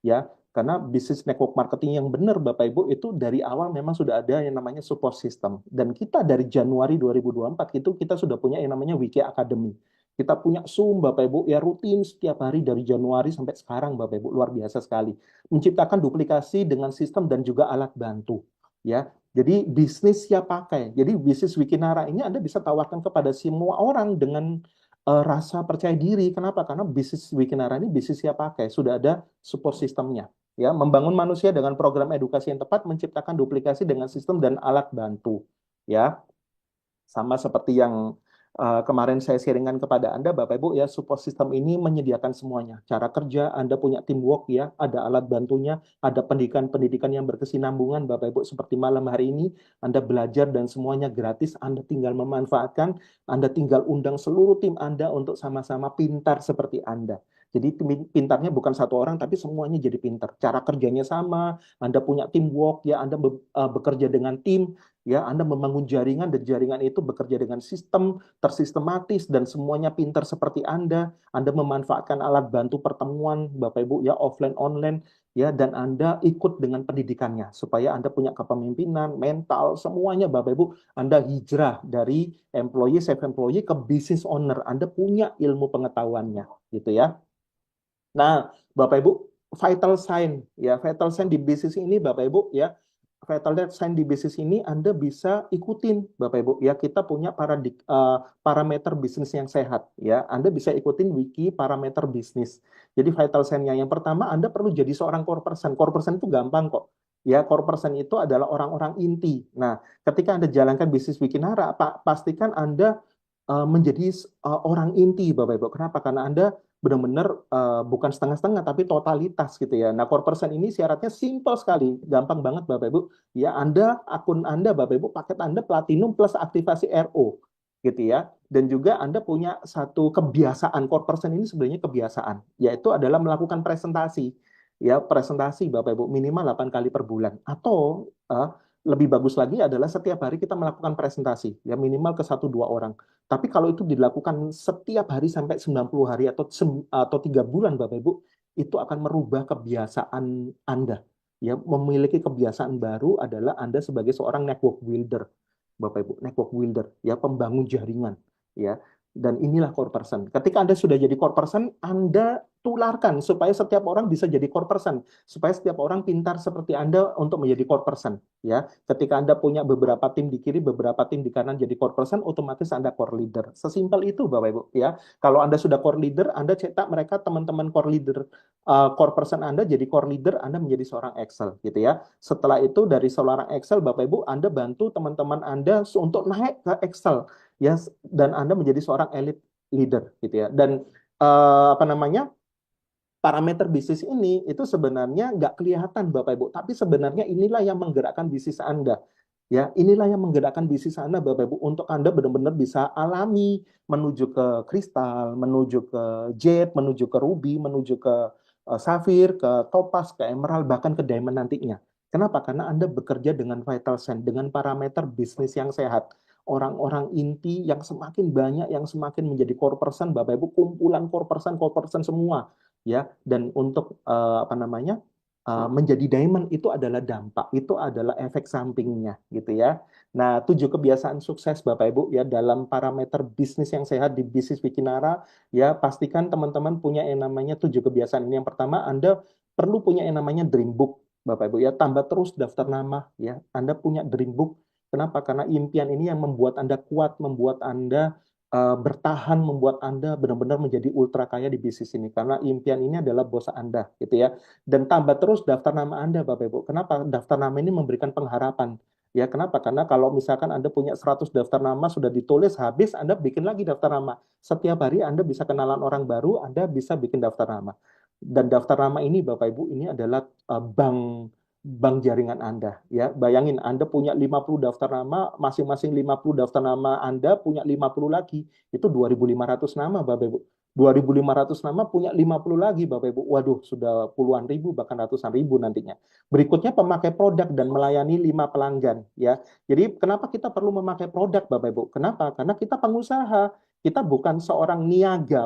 Ya, karena bisnis network marketing yang benar, Bapak Ibu, itu dari awal memang sudah ada yang namanya support system. Dan kita dari Januari 2024 itu kita sudah punya yang namanya Wiki Academy. Kita punya Zoom, Bapak Ibu, ya rutin setiap hari dari Januari sampai sekarang, Bapak Ibu, luar biasa sekali. Menciptakan duplikasi dengan sistem dan juga alat bantu. Ya, jadi bisnis siap pakai. Jadi bisnis Wikinara ini Anda bisa tawarkan kepada semua orang dengan rasa percaya diri. Kenapa? Karena bisnis Wikinara ini bisnis siap pakai. Sudah ada support sistemnya. Ya, membangun manusia dengan program edukasi yang tepat, menciptakan duplikasi dengan sistem dan alat bantu. Ya, sama seperti yang kemarin saya sharingkan kepada Anda, Bapak Ibu, ya, support system ini menyediakan semuanya. Cara kerja, Anda punya teamwork, ya, ada alat bantunya, ada pendidikan-pendidikan yang berkesinambungan, Bapak Ibu, seperti malam hari ini, Anda belajar dan semuanya gratis, Anda tinggal memanfaatkan, Anda tinggal undang seluruh tim Anda untuk sama-sama pintar seperti Anda. Jadi pintarnya bukan satu orang, tapi semuanya jadi pintar. Cara kerjanya sama, Anda punya teamwork, ya, Anda bekerja dengan tim, ya, Anda membangun jaringan dan jaringan itu bekerja dengan sistem tersistematis dan semuanya pintar seperti Anda memanfaatkan alat bantu pertemuan Bapak Ibu ya, offline online ya, dan Anda ikut dengan pendidikannya supaya Anda punya kepemimpinan, mental, semuanya Bapak Ibu, Anda hijrah dari employee self employee ke business owner, Anda punya ilmu pengetahuannya gitu ya. Nah, Bapak Ibu, vital sign di bisnis ini Bapak Ibu ya, vital sign di bisnis ini Anda bisa ikutin Bapak Ibu ya, kita punya parameter bisnis yang sehat ya, Anda bisa ikutin wiki parameter bisnis. Jadi vital sign-nya yang pertama, Anda perlu jadi seorang core person. Core person itu gampang kok. Ya, core person itu adalah orang-orang inti. Nah, ketika Anda jalankan bisnis Wikinara, pastikan Anda menjadi orang inti Bapak Ibu. Kenapa? Karena Anda benar-benar bukan setengah-setengah tapi totalitas gitu ya. Nah, core person ini syaratnya simpel sekali, gampang banget Bapak Ibu. Ya, akun Anda Bapak Ibu, paket Anda platinum plus aktivasi RO gitu ya. Dan juga Anda punya satu kebiasaan, core person ini sebenarnya kebiasaan, yaitu adalah melakukan presentasi. Ya, presentasi Bapak Ibu minimal 8 kali per bulan, atau lebih bagus lagi adalah setiap hari kita melakukan presentasi ya, minimal ke 1-2 orang. Tapi kalau itu dilakukan setiap hari sampai 90 hari atau 3 bulan Bapak Ibu, itu akan merubah kebiasaan Anda. Ya, memiliki kebiasaan baru adalah Anda sebagai seorang network builder. Bapak Ibu, network builder ya, pembangun jaringan ya. Dan inilah core person. Ketika Anda sudah jadi core person, Anda tularkan supaya setiap orang bisa jadi core person, supaya setiap orang pintar seperti Anda untuk menjadi core person. Ya, ketika Anda punya beberapa tim di kiri, beberapa tim di kanan jadi core person, otomatis Anda core leader. Sesimpel itu, Bapak Ibu. Ya, kalau Anda sudah core leader, Anda cetak mereka teman-teman core leader, core person Anda jadi core leader, Anda menjadi seorang Excel, gitu ya. Setelah itu dari seorang Excel, Bapak Ibu, Anda bantu teman-teman Anda untuk naik ke Excel, ya, dan Anda menjadi seorang elite leader, gitu ya. Dan apa namanya, parameter bisnis ini itu sebenarnya nggak kelihatan Bapak Ibu, tapi sebenarnya inilah yang menggerakkan bisnis Anda. Ya, inilah yang menggerakkan bisnis Anda Bapak Ibu untuk Anda benar-benar bisa alami menuju ke kristal, menuju ke jade, menuju ke ruby, menuju ke safir, ke topaz, ke emerald, bahkan ke diamond nantinya. Kenapa? Karena Anda bekerja dengan vital sign, dengan parameter bisnis yang sehat. Orang-orang inti yang semakin banyak, yang semakin menjadi core person, Bapak Ibu, kumpulan core person semua, ya. Dan untuk apa namanya, menjadi diamond itu adalah dampak, itu adalah efek sampingnya, gitu ya. Nah, 7 kebiasaan sukses Bapak Ibu ya dalam parameter bisnis yang sehat di bisnis Wikinara, ya pastikan teman-teman punya yang namanya 7 kebiasaan ini. Yang pertama, Anda perlu punya yang namanya dream book Bapak Ibu ya, tambah terus daftar nama ya. Anda punya dream book. Kenapa? Karena impian ini yang membuat Anda kuat, membuat Anda bertahan, membuat Anda benar-benar menjadi ultra kaya di bisnis ini. Karena impian ini adalah bos Anda, gitu ya. Dan tambah terus daftar nama Anda, Bapak Ibu. Kenapa? Daftar nama ini memberikan pengharapan. Ya, kenapa? Karena kalau misalkan Anda punya 100 daftar nama, sudah ditulis, habis, Anda bikin lagi daftar nama. Setiap hari Anda bisa kenalan orang baru, Anda bisa bikin daftar nama. Dan daftar nama ini, Bapak Ibu, ini adalah bank jaringan Anda, ya. Bayangin Anda punya 50 daftar nama, masing-masing 50 daftar nama Anda punya 50 lagi, itu 2.500 nama Bapak Ibu. 2.500 nama punya 50 lagi Bapak Ibu. Waduh, sudah puluhan ribu bahkan ratusan ribu nantinya. Berikutnya pemakai produk dan melayani 5 pelanggan, ya. Jadi kenapa kita perlu memakai produk Bapak Ibu? Kenapa? Karena kita pengusaha. Kita bukan seorang niaga,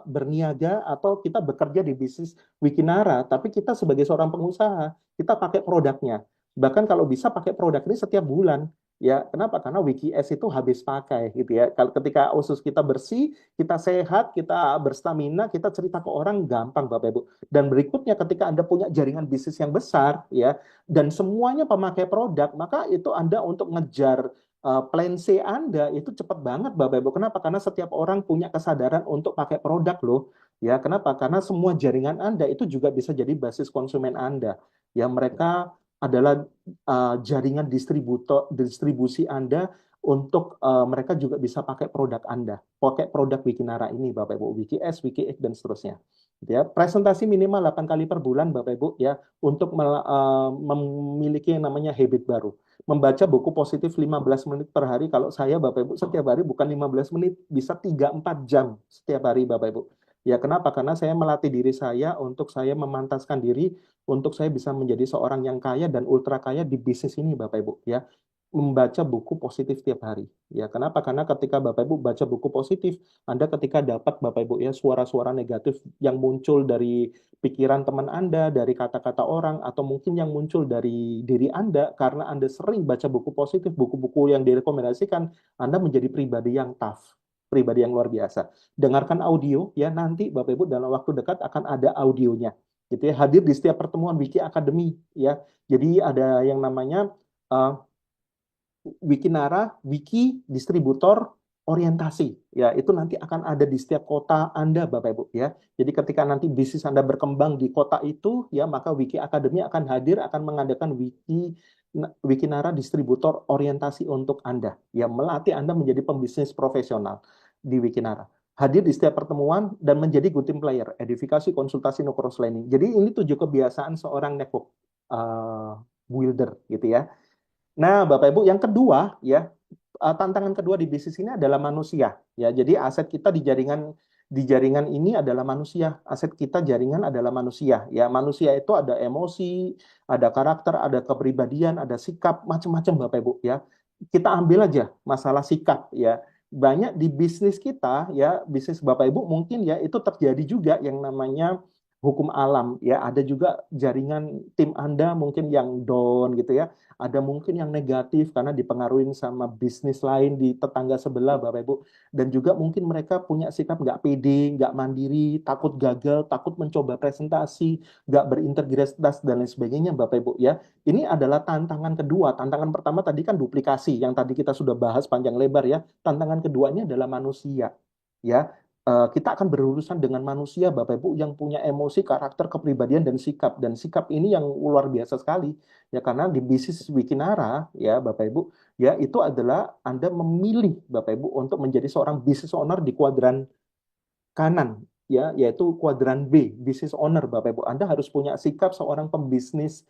berniaga atau kita bekerja di bisnis Wikinara, tapi kita sebagai seorang pengusaha, kita pakai produknya. Bahkan kalau bisa pakai produk ini setiap bulan. Ya, kenapa? Karena WikiS itu habis pakai gitu ya. Kalau ketika usus kita bersih, kita sehat, kita berstamina, kita cerita ke orang gampang Bapak Ibu. Dan berikutnya ketika Anda punya jaringan bisnis yang besar ya, dan semuanya pemakai produk, maka itu Anda untuk ngejar plan C Anda itu cepat banget Bapak Ibu. Kenapa? Karena setiap orang punya kesadaran untuk pakai produk loh. Ya, kenapa? Karena semua jaringan Anda itu juga bisa jadi basis konsumen Anda. Ya, mereka adalah jaringan distribusi Anda untuk mereka juga bisa pakai produk Anda, pakai produk Wikinara ini Bapak Ibu, WikiS, WikiX dan seterusnya. Gitu ya. Presentasi minimal 8 kali per bulan Bapak Ibu ya untuk memiliki yang namanya habit baru. Membaca buku positif 15 menit per hari. Kalau saya Bapak Ibu setiap hari bukan 15 menit, bisa 3-4 jam setiap hari Bapak Ibu. Ya, kenapa? Karena saya melatih diri saya untuk saya memantaskan diri untuk saya bisa menjadi seorang yang kaya dan ultra kaya di bisnis ini, Bapak Ibu. Ya, membaca buku positif tiap hari. Ya, kenapa? Karena ketika Bapak Ibu baca buku positif, Anda ketika dapat Bapak Ibu ya suara-suara negatif yang muncul dari pikiran teman Anda, dari kata-kata orang, atau mungkin yang muncul dari diri Anda karena Anda sering baca buku positif, buku-buku yang direkomendasikan, Anda menjadi pribadi yang tough, pribadi yang luar biasa. Dengarkan audio ya, nanti Bapak Ibu dalam waktu dekat akan ada audionya gitu ya, hadir di setiap pertemuan Wiki Academy ya. Jadi ada yang namanya uh, Wikinara Wiki distributor orientasi ya, itu nanti akan ada di setiap kota Anda Bapak Ibu ya. Jadi ketika nanti bisnis Anda berkembang di kota itu ya, maka Wiki Academy akan hadir, akan mengadakan Wikinara distributor orientasi untuk Anda ya, melatih Anda menjadi pembisnis profesional di Wikinara. Hadir di setiap pertemuan dan menjadi good team player, edifikasi, konsultasi, no cross lining. Jadi ini 7 kebiasaan seorang network builder gitu ya. Nah, Bapak Ibu, yang kedua ya, tantangan kedua di bisnis ini adalah manusia ya. Jadi aset kita di jaringan ini adalah manusia. Aset kita jaringan adalah manusia ya. Manusia itu ada emosi, ada karakter, ada kepribadian, ada sikap, macam-macam Bapak Ibu ya. Kita ambil aja masalah sikap ya. Banyak di bisnis kita ya, bisnis Bapak Ibu mungkin ya itu terjadi juga yang namanya hukum alam ya, ada juga jaringan tim Anda mungkin yang down gitu ya, ada mungkin yang negatif karena dipengaruhi sama bisnis lain di tetangga sebelah Bapak Ibu, dan juga mungkin mereka punya sikap nggak pede, nggak mandiri, takut gagal, takut mencoba presentasi, nggak berintegritas dan lain sebagainya Bapak Ibu ya. Ini adalah tantangan kedua. Tantangan pertama tadi kan duplikasi yang tadi kita sudah bahas panjang lebar ya. Tantangan keduanya adalah manusia ya. Kita akan berurusan dengan manusia, Bapak Ibu, yang punya emosi, karakter, kepribadian, dan sikap. Dan sikap ini yang luar biasa sekali. Ya, karena di bisnis Wikinara, ya, Bapak Ibu, ya, itu adalah Anda memilih, Bapak Ibu, untuk menjadi seorang business owner di kuadran kanan, ya, yaitu kuadran B, business owner, Bapak Ibu. Anda harus punya sikap seorang pembisnis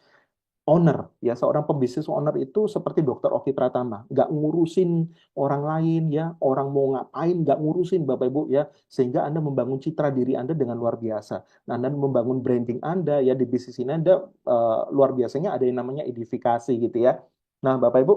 owner, ya, seorang pembisnis owner itu seperti Dokter Oki Pratama, nggak ngurusin orang lain, ya, orang mau ngapain nggak ngurusin Bapak Ibu ya, sehingga Anda membangun citra diri Anda dengan luar biasa. Nah, Anda membangun branding Anda ya di bisnis ini Anda luar biasanya ada yang namanya edifikasi gitu ya. Nah, Bapak Ibu,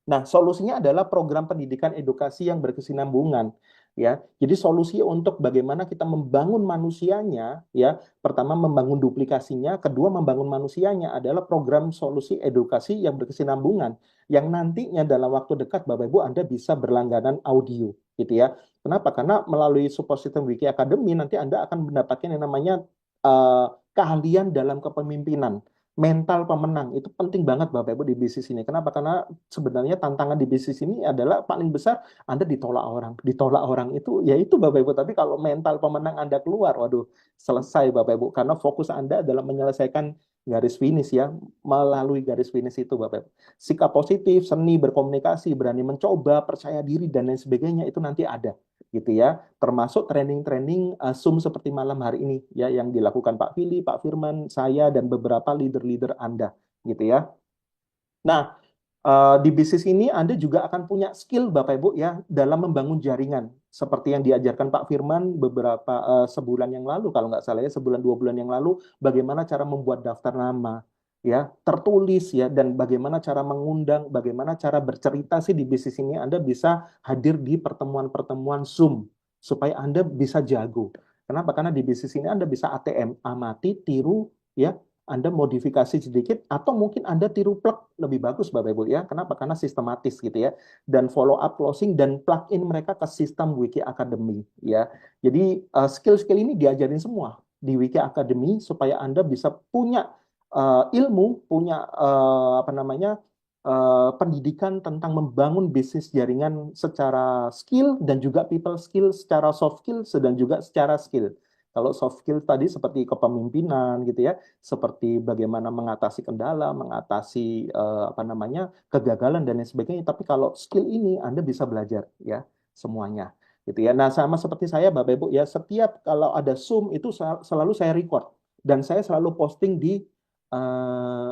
nah, solusinya adalah program pendidikan edukasi yang berkesinambungan, ya. Jadi solusi untuk bagaimana kita membangun manusianya, ya. Pertama membangun duplikasinya, kedua membangun manusianya adalah program solusi edukasi yang berkesinambungan, yang nantinya dalam waktu dekat Bapak Ibu Anda bisa berlangganan audio, gitu ya. Kenapa? Karena melalui support system Wiki Academy nanti Anda akan mendapatkan yang namanya eh, keahlian dalam kepemimpinan. Mental pemenang itu penting banget Bapak Ibu di bisnis ini. Kenapa? Karena sebenarnya tantangan di bisnis ini adalah paling besar Anda ditolak orang. Ditolak orang itu ya itu Bapak Ibu. Tapi kalau mental pemenang Anda keluar, waduh, selesai Bapak Ibu. Karena fokus Anda adalah menyelesaikan garis finish ya, melalui garis finish itu Bapak Ibu. Sikap positif, seni berkomunikasi, berani mencoba, percaya diri dan lain sebagainya itu nanti ada gitu ya. Termasuk training-training Zoom seperti malam hari ini ya yang dilakukan Pak Fili, Pak Firman, saya dan beberapa leader-leader Anda gitu ya. Nah, di bisnis ini Anda juga akan punya skill Bapak Ibu ya dalam membangun jaringan seperti yang diajarkan Pak Firman beberapa sebulan yang lalu kalau nggak salah ya sebulan 2 bulan yang lalu, bagaimana cara membuat daftar nama ya tertulis ya, dan bagaimana cara mengundang, bagaimana cara bercerita sih di bisnis ini Anda bisa hadir di pertemuan-pertemuan Zoom supaya Anda bisa jago. Kenapa? Karena di bisnis ini Anda bisa ATM, amati, tiru ya, anda modifikasi sedikit atau mungkin Anda tiru plug lebih bagus Bapak Ibu ya. Kenapa? Karena sistematis gitu ya. Dan follow up closing dan plug in mereka ke sistem Wiki Academy ya. Jadi skill-skill ini diajarin semua di Wiki Academy supaya Anda bisa punya ilmu, punya apa namanya? Pendidikan tentang membangun bisnis jaringan secara skill dan juga people skill, secara soft skill dan juga secara skill. Kalau soft skill tadi seperti kepemimpinan gitu ya, seperti bagaimana mengatasi kendala, mengatasi apa namanya kegagalan dan lain sebagainya. Tapi kalau skill ini Anda bisa belajar ya semuanya, gitu ya. Nah sama seperti saya Bapak Ibu ya, setiap kalau ada Zoom itu selalu saya record dan saya selalu posting di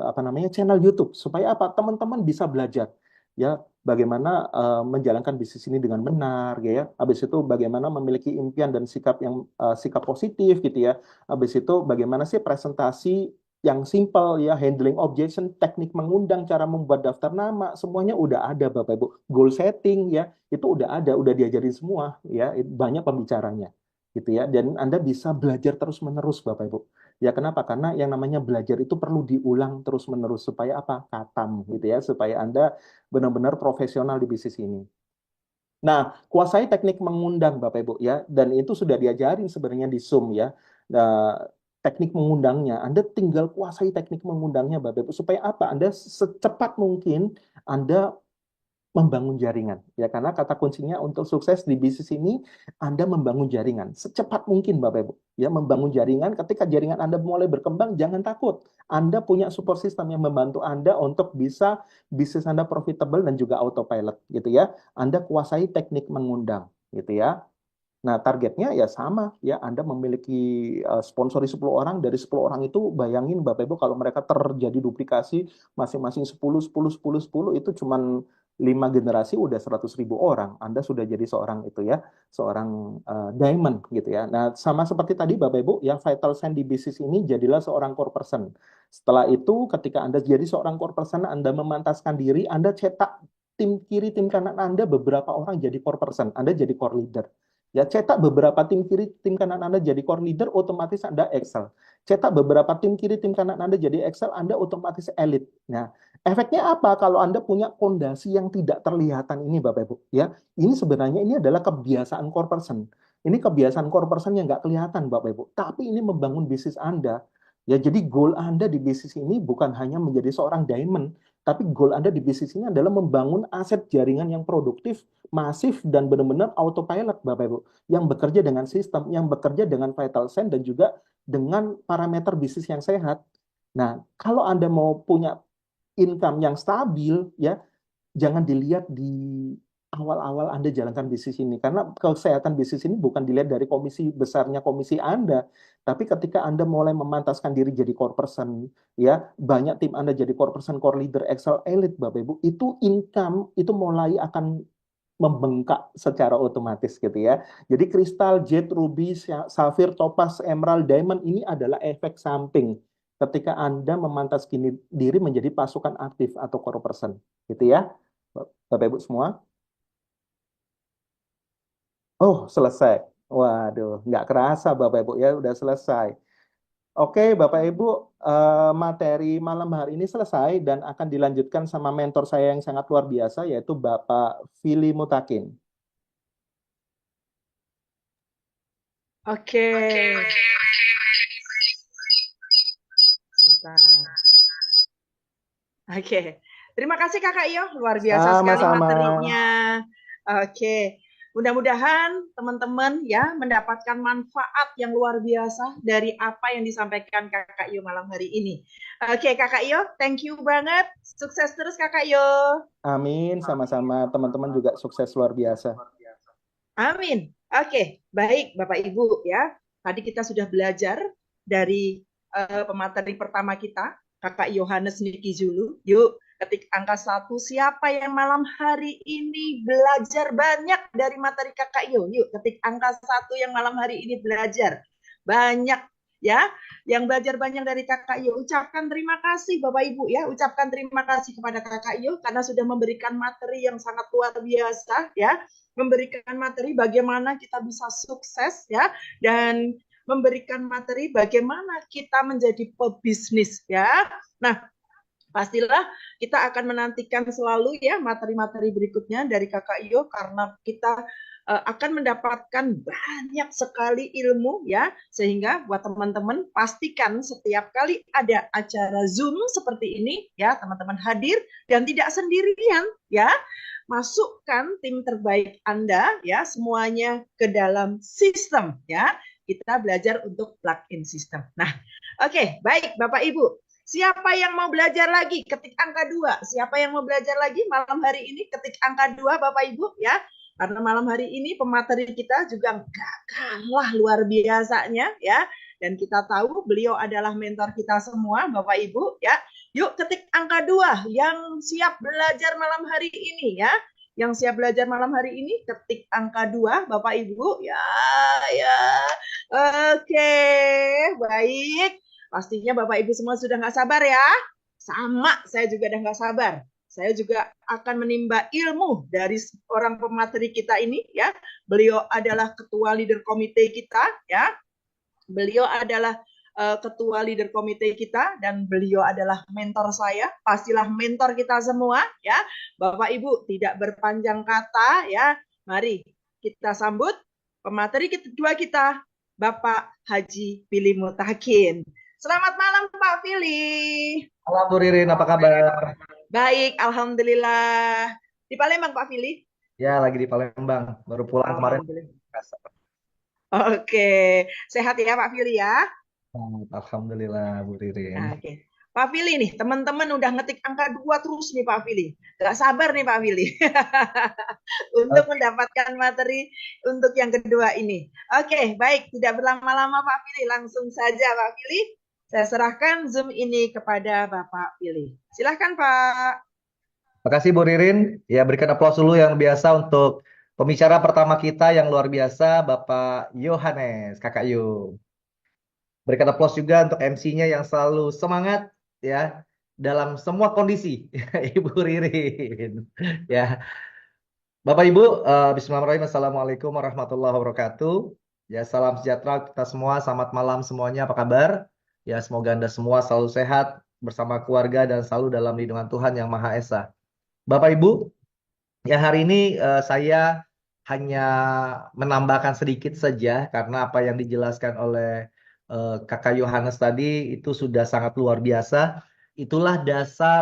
apa namanya channel YouTube supaya apa teman-teman bisa belajar ya bagaimana menjalankan bisnis ini dengan benar ya. Habis itu bagaimana memiliki impian dan sikap yang sikap positif gitu ya. Habis itu bagaimana sih presentasi yang simple ya, handling objection, teknik mengundang, cara membuat daftar nama, semuanya udah ada Bapak Ibu. Goal setting ya, itu udah ada, udah diajarin semua ya, banyak pembicaranya gitu ya. Dan Anda bisa belajar terus-menerus Bapak Ibu. Ya kenapa? Karena yang namanya belajar itu perlu diulang terus-menerus supaya apa? Katam gitu ya, supaya Anda benar-benar profesional di bisnis ini. Nah, kuasai teknik mengundang Bapak Ibu ya, dan itu sudah diajarin sebenarnya di Zoom ya. Nah, teknik mengundangnya, Anda tinggal kuasai teknik mengundangnya Bapak Ibu supaya apa? Anda secepat mungkin Anda membangun jaringan ya, karena kata kuncinya untuk sukses di bisnis ini Anda membangun jaringan secepat mungkin Bapak Ibu ya, membangun jaringan. Ketika jaringan Anda mulai berkembang jangan takut, Anda punya support system yang membantu Anda untuk bisa bisnis Anda profitable dan juga autopilot gitu ya. Anda kuasai teknik mengundang gitu ya. Nah, targetnya ya sama ya, Anda memiliki sponsori 10 orang, dari 10 orang itu bayangin Bapak Ibu kalau mereka terjadi duplikasi masing-masing 10 10 10 10 itu cuman 5 generasi udah 100.000 orang. Anda sudah jadi seorang itu ya, seorang diamond gitu ya. Nah, sama seperti tadi Bapak Ibu ya, vital sign di bisnis ini jadilah seorang core person. Setelah itu ketika Anda jadi seorang core person, Anda memantaskan diri, Anda cetak tim kiri, tim kanan Anda beberapa orang jadi core person, Anda jadi core leader Ya, cetak beberapa tim kiri, tim kanan Anda jadi core leader, otomatis Anda Excel. Cetak beberapa tim kiri, tim kanan Anda jadi Excel, Anda otomatis elit. Nah, efeknya apa kalau Anda punya fondasi yang tidak terlihatan ini, Bapak Ibu? Ya, ini sebenarnya ini adalah kebiasaan core person. Ini kebiasaan core person yang nggak kelihatan, Bapak Ibu. Tapi ini membangun bisnis Anda. Ya, jadi goal Anda di bisnis ini bukan hanya menjadi seorang diamond, tapi goal Anda di bisnis ini adalah membangun aset jaringan yang produktif, masif, dan benar-benar autopilot, Bapak Ibu, yang bekerja dengan sistem, yang bekerja dengan vital sign, dan juga dengan parameter bisnis yang sehat. Nah, kalau Anda mau punya income yang stabil, ya, jangan dilihat di awal-awal Anda jalankan bisnis ini. Karena kesehatan bisnis ini bukan dilihat dari komisi besarnya komisi Anda, tapi ketika Anda mulai memantaskan diri jadi core person, ya, banyak tim Anda jadi core person, core leader, Excel, elite, Bapak Ibu, itu income itu mulai akan membengkak secara otomatis gitu ya. Jadi kristal, jade, ruby, safir, topaz, emerald, diamond ini adalah efek samping ketika Anda memantaskan diri menjadi pasukan aktif atau core person gitu ya. Bapak Ibu semua. Oh, selesai. Waduh, nggak kerasa Bapak Ibu ya, udah selesai. Oke, Bapak Ibu, materi malam hari ini selesai dan akan dilanjutkan sama mentor saya yang sangat luar biasa, yaitu Bapak Vili Mutakin. Oke. Bentar. Oke. Terima kasih Kakak Iyo, luar biasa sekali Sama-sama. materinya. Oke. Mudah-mudahan teman-teman ya mendapatkan manfaat yang luar biasa dari apa yang disampaikan Kakak Iyo malam hari ini. Oke, Kakak Iyo, thank you banget. Sukses terus Kakak Iyo. Amin, sama-sama. Teman-teman juga sukses luar biasa. Amin. Oke, baik Bapak Ibu ya. Tadi kita sudah belajar dari pemateri pertama kita, Kakak Yohanes Niki Zulu. Yuk, ketik angka 1. Siapa yang malam hari ini belajar banyak dari materi Kakak Yo? Yuk, ketik angka 1 yang malam hari ini belajar banyak ya. Yang belajar banyak dari Kakak Yo, ucapkan terima kasih Bapak Ibu ya. Ucapkan terima kasih kepada Kakak Yo karena sudah memberikan materi yang sangat luar biasa ya. Memberikan materi bagaimana kita bisa sukses ya, dan memberikan materi bagaimana kita menjadi pebisnis ya. Nah, pastilah kita akan menantikan selalu ya materi-materi berikutnya dari Kakak Iyo karena kita akan mendapatkan banyak sekali ilmu ya, sehingga buat teman-teman pastikan setiap kali ada acara Zoom seperti ini ya, teman-teman hadir dan tidak sendirian ya. Masukkan tim terbaik Anda ya semuanya ke dalam sistem ya. Kita belajar untuk plug-in system. Nah, oke, baik Bapak Ibu. Siapa yang mau belajar lagi? Ketik angka 2. Siapa yang mau belajar lagi malam hari ini? Ketik angka 2 Bapak Ibu ya. Karena malam hari ini pemateri kita juga gak kalah luar biasanya ya. Dan kita tahu beliau adalah mentor kita semua Bapak Ibu ya. Yuk ketik angka 2 yang siap belajar malam hari ini ya. Yang siap belajar malam hari ini ketik angka 2 Bapak Ibu ya. Oke, baik. Pastinya Bapak Ibu semua sudah nggak sabar ya. Sama, saya juga udah nggak sabar. Saya juga akan menimba ilmu dari orang pemateri kita ini ya. Beliau adalah ketua leader komite kita ya. Beliau adalah ketua leader komite kita dan beliau adalah mentor saya. Pastilah mentor kita semua ya. Bapak Ibu tidak berpanjang kata ya. Mari kita sambut pemateri kedua kita, Bapak Haji Vili Mutakin. Selamat malam Pak Vili. Halo Bu Ririn, apa kabar? Baik, alhamdulillah. Di Palembang Pak Vili? Ya, lagi di Palembang. Baru pulang kemarin. Oke, sehat ya Pak Vili ya? Alhamdulillah Bu Ririn. Oke. Pak Vili nih, teman-teman udah ngetik angka 2 terus nih Pak Vili. Gak sabar nih Pak Vili. Untuk mendapatkan materi untuk yang kedua ini. Oke, baik. Tidak berlama-lama Pak Vili. Langsung saja Pak Vili. Saya serahkan Zoom ini kepada Bapak Vili. Silahkan Pak. Terima kasih Bu Ririn. Ya, berikan aplaus dulu yang biasa untuk pembicara pertama kita yang luar biasa, Bapak Yohanes, Kakak Yu. Berikan aplaus juga untuk MC-nya yang selalu semangat ya dalam semua kondisi, Ibu Ririn. Ya. Bapak Ibu, Bismillahirrahmanirrahim. Assalamualaikum warahmatullahi wabarakatuh. Ya, salam sejahtera kita semua. Selamat malam semuanya. Apa kabar? Ya, semoga Anda semua selalu sehat bersama keluarga dan selalu dalam lindungan Tuhan Yang Maha Esa. Bapak Ibu, ya hari ini saya hanya menambahkan sedikit saja karena apa yang dijelaskan oleh Kakak Yohanes tadi itu sudah sangat luar biasa. Itulah dasar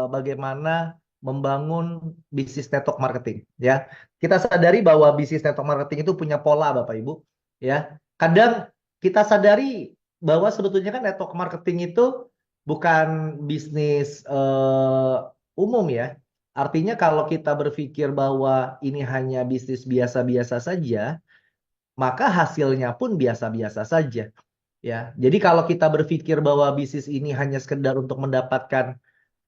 bagaimana membangun bisnis network marketing, ya. Kita sadari bahwa bisnis network marketing itu punya pola, Bapak Ibu, ya. Kadang kita sadari bahwa sebetulnya kan network marketing itu bukan bisnis umum, ya. Artinya kalau kita berpikir bahwa ini hanya bisnis biasa-biasa saja, maka hasilnya pun biasa-biasa saja. Ya, jadi kalau kita berpikir bahwa bisnis ini hanya sekedar untuk mendapatkan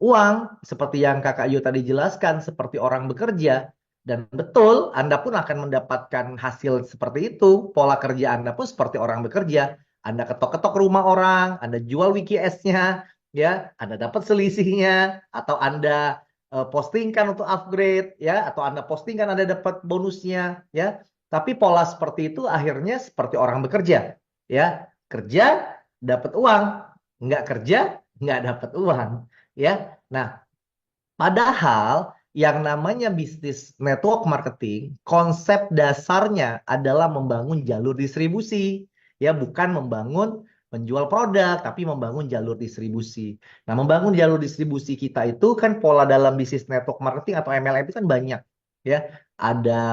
uang, seperti yang Kakak Yu tadi jelaskan, seperti orang bekerja, dan betul, Anda pun akan mendapatkan hasil seperti itu. Pola kerja Anda pun seperti orang bekerja. Anda ketok-ketok rumah orang, Anda jual WKS-nya, ya, Anda dapat selisihnya, atau Anda postingkan untuk upgrade, ya, atau Anda postingkan Anda dapat bonusnya, ya. Tapi pola seperti itu akhirnya seperti orang bekerja, ya. Kerja dapat uang, nggak kerja nggak dapat uang, ya. Nah, padahal yang namanya bisnis network marketing, konsep dasarnya adalah membangun jalur distribusi, ya, bukan membangun menjual produk, tapi membangun jalur distribusi. Nah, membangun jalur distribusi kita itu kan pola dalam bisnis network marketing atau MLM itu kan banyak, ya. Ada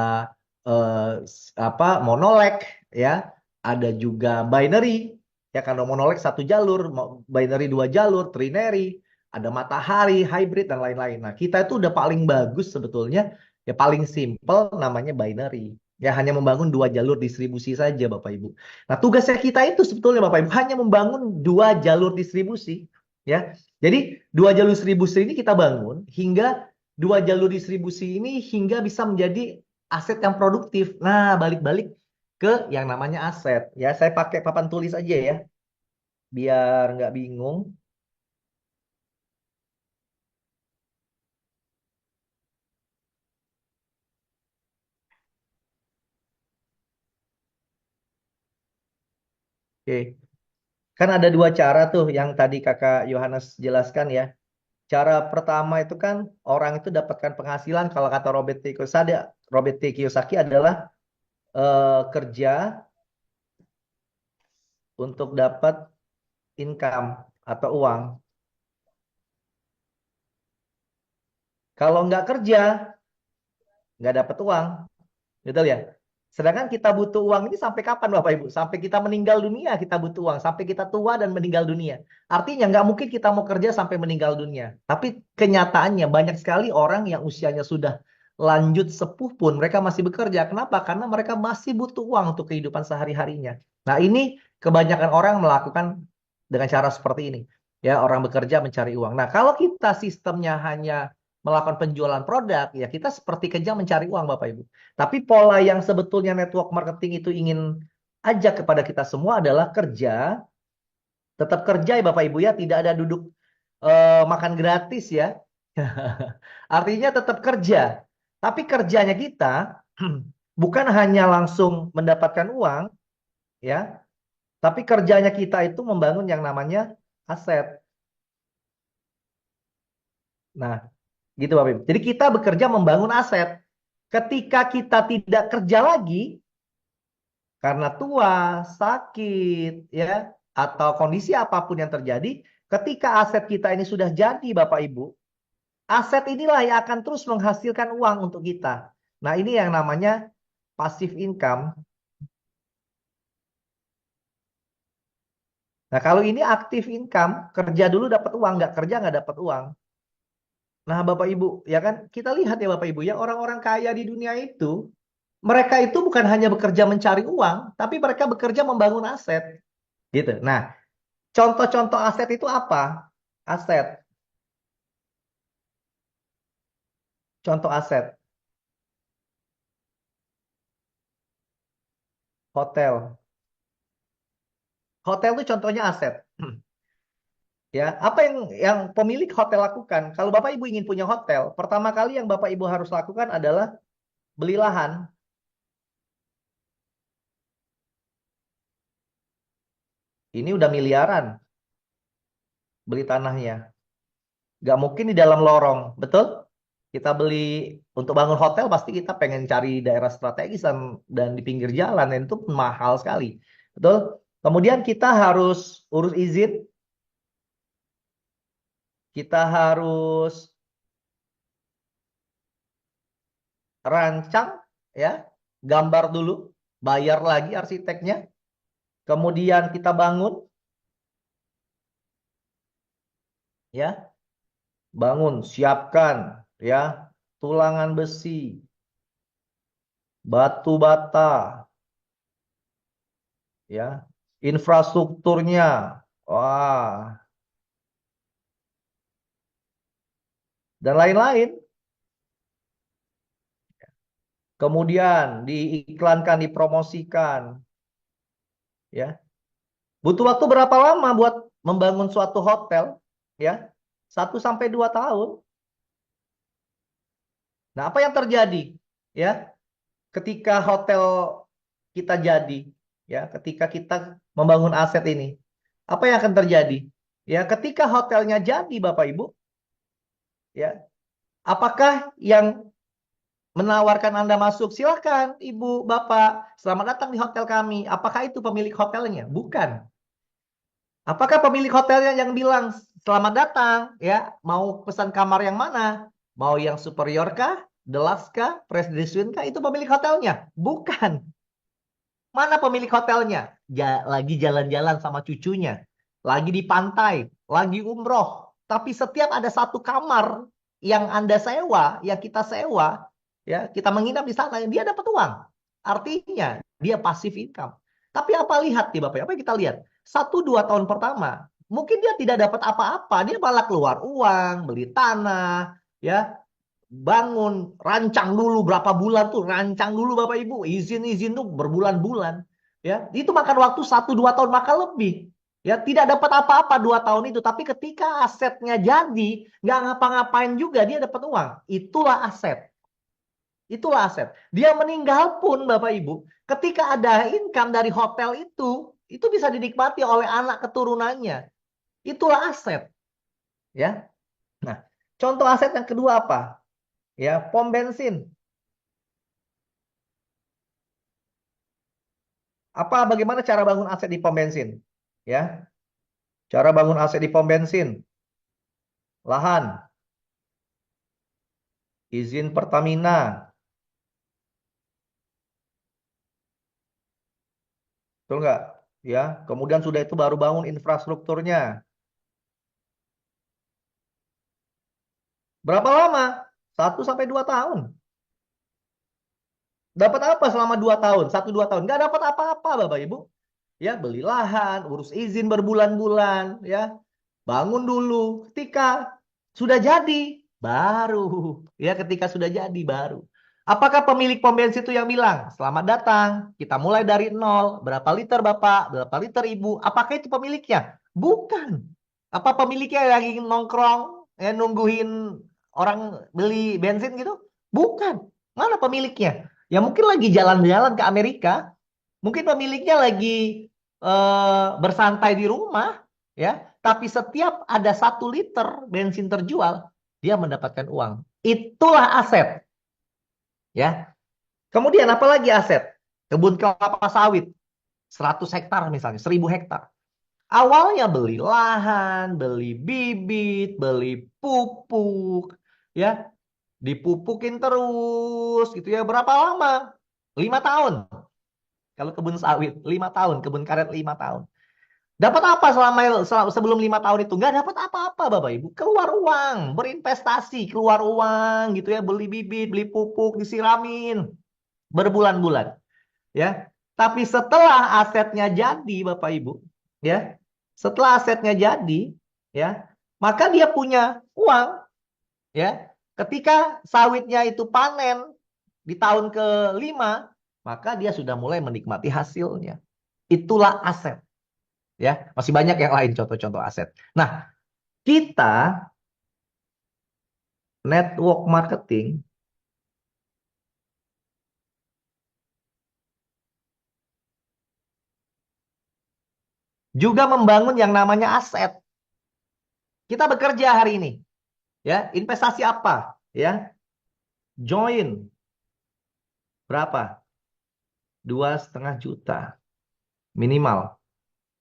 monoleg, ya, ada juga binary, ya, karena monoleg satu jalur, binary dua jalur, trinary, ada matahari, hybrid, dan lain-lain. Nah, kita itu udah paling bagus sebetulnya, ya paling simple namanya binary. Ya, hanya membangun dua jalur distribusi saja, Bapak Ibu. Nah, tugasnya kita itu sebetulnya, Bapak Ibu, hanya membangun dua jalur distribusi. Ya, jadi dua jalur distribusi ini kita bangun hingga dua jalur distribusi ini hingga bisa menjadi aset yang produktif. Nah, balik-balik ke yang namanya aset. Ya, saya pakai papan tulis aja ya, biar nggak bingung. Oke, kan ada dua cara tuh yang tadi Kakak Yohanes jelaskan ya. Cara pertama itu kan orang itu dapatkan penghasilan kalau kata Robert T. Kiyosaki adalah kerja untuk dapat income atau uang. Kalau nggak kerja, nggak dapat uang. Betul ya? Sedangkan kita butuh uang ini sampai kapan Bapak Ibu? Sampai kita meninggal dunia kita butuh uang. Sampai kita tua dan meninggal dunia. Artinya nggak mungkin kita mau kerja sampai meninggal dunia. Tapi kenyataannya banyak sekali orang yang usianya sudah lanjut sepuh pun mereka masih bekerja. Kenapa? Karena mereka masih butuh uang untuk kehidupan sehari-harinya. Nah, ini kebanyakan orang melakukan dengan cara seperti ini. Ya, orang bekerja mencari uang. Nah, kalau kita sistemnya hanya melakukan penjualan produk, ya kita seperti kerja mencari uang, Bapak Ibu. Tapi pola yang sebetulnya network marketing itu ingin ajak kepada kita semua adalah kerja, tetap kerja ya Bapak Ibu ya, tidak ada duduk makan gratis ya. Artinya tetap kerja. Tapi kerjanya kita bukan hanya langsung mendapatkan uang, ya. Tapi kerjanya kita itu membangun yang namanya aset. Nah, gitu Bapak Ibu. Jadi kita bekerja membangun aset. Ketika kita tidak kerja lagi karena tua, sakit, ya, atau kondisi apapun yang terjadi, ketika aset kita ini sudah jadi, Bapak Ibu, aset inilah yang akan terus menghasilkan uang untuk kita. Nah, ini yang namanya passive income. Nah, kalau ini active income, kerja dulu dapat uang, nggak kerja nggak dapat uang. Nah, Bapak Ibu, ya kan, kita lihat ya Bapak Ibu, ya orang-orang kaya di dunia itu, mereka itu bukan hanya bekerja mencari uang, tapi mereka bekerja membangun aset. Gitu. Nah, contoh-contoh aset itu apa? Aset. Contoh aset. Hotel. Hotel itu contohnya aset. Ya, apa yang pemilik hotel lakukan? Kalau Bapak Ibu ingin punya hotel, pertama kali yang Bapak Ibu harus lakukan adalah beli lahan, ini udah miliaran beli tanahnya. Nggak mungkin di dalam lorong, betul? Kita beli untuk bangun hotel pasti kita pengen cari daerah strategis dan di pinggir jalan, dan itu mahal sekali, betul? Kemudian kita harus urus izin, kita harus rancang, ya, gambar dulu, bayar lagi arsiteknya, kemudian kita bangun, ya, bangun, siapkan, ya, tulangan besi, batu bata, ya, infrastrukturnya, wah, dan lain-lain. Kemudian diiklankan, dipromosikan, ya. Butuh waktu berapa lama buat membangun suatu hotel, ya? 1 sampai 2 tahun. Nah, apa yang terjadi, ya? Ketika hotel kita jadi, ya, ketika kita membangun aset ini, apa yang akan terjadi? Ya, ketika hotelnya jadi, Bapak Ibu, ya, apakah yang menawarkan Anda masuk, silakan Ibu, Bapak, selamat datang di hotel kami. Apakah itu pemilik hotelnya? Bukan. Apakah pemilik hotelnya yang bilang, selamat datang, ya, mau pesan kamar yang mana? Mau yang superior kah? Deluxe kah? Prestige suite kah? Itu pemilik hotelnya? Bukan. Mana pemilik hotelnya? Lagi jalan-jalan sama cucunya. Lagi di pantai. Lagi umroh. Tapi setiap ada satu kamar yang Anda sewa, yang kita sewa, ya, kita menginap di sana, dia dapat uang. Artinya, dia passive income. Tapi apa lihat nih Bapak? Apa yang kita lihat? 1-2 tahun pertama, mungkin dia tidak dapat apa-apa. Dia malah keluar uang, beli tanah, ya, bangun, rancang dulu berapa bulan tuh, rancang dulu Bapak Ibu, izin-izin tuh berbulan-bulan, ya, itu makan waktu 1-2 tahun, maka lebih, ya, tidak dapat apa-apa 2 tahun itu, tapi ketika asetnya jadi, nggak ngapa-ngapain juga dia dapat uang, itulah aset, itulah aset. Dia meninggal pun Bapak Ibu, ketika ada income dari hotel itu bisa dinikmati oleh anak keturunannya, itulah aset, ya. Nah, contoh aset yang kedua apa? Ya, pom bensin. Bagaimana cara bangun aset di pom bensin? Ya, cara bangun aset di pom bensin. Lahan, izin Pertamina. Betul nggak? Ya, kemudian sudah itu baru bangun infrastrukturnya. Berapa lama? 1 sampai 2 tahun. Dapat apa selama 2 tahun? 1-2 tahun? Nggak dapat apa-apa, Bapak Ibu. Ya, beli lahan, urus izin berbulan-bulan, ya. Bangun dulu. Ketika sudah jadi, baru. Ya, ketika sudah jadi, baru. Apakah pemilik pom bensin itu yang bilang, selamat datang, kita mulai dari nol, berapa liter Bapak, berapa liter Ibu? Apakah itu pemiliknya? Bukan. Apa pemiliknya lagi nongkrong, ya, nungguin orang beli bensin gitu? Bukan. Mana pemiliknya? Ya mungkin lagi jalan-jalan ke Amerika, mungkin pemiliknya lagi bersantai di rumah, ya. Tapi setiap ada 1 liter bensin terjual, dia mendapatkan uang. Itulah aset, ya. Kemudian apalagi aset? Kebun kelapa sawit, 100 hektar misalnya, 1000 hektar. Awalnya beli lahan, beli bibit, beli pupuk, ya. Dipupukin terus gitu ya. Berapa lama? 5 tahun. Kalau kebun sawit 5 tahun, kebun karet 5 tahun. Dapat apa sebelum 5 tahun itu? Nggak dapat apa-apa Bapak Ibu. Keluar uang, berinvestasi, keluar uang gitu ya, beli bibit, beli pupuk, disiramin berbulan-bulan, ya. Tapi setelah asetnya jadi Bapak Ibu, ya. Setelah asetnya jadi, ya, maka dia punya uang, ya. Ketika sawitnya itu panen di tahun ke-5, maka dia sudah mulai menikmati hasilnya. Itulah aset. Ya, masih banyak yang lain contoh-contoh aset. Nah, kita network marketing juga membangun yang namanya aset. Kita bekerja hari ini, ya, investasi apa? Ya, join berapa? 2,5 juta minimal,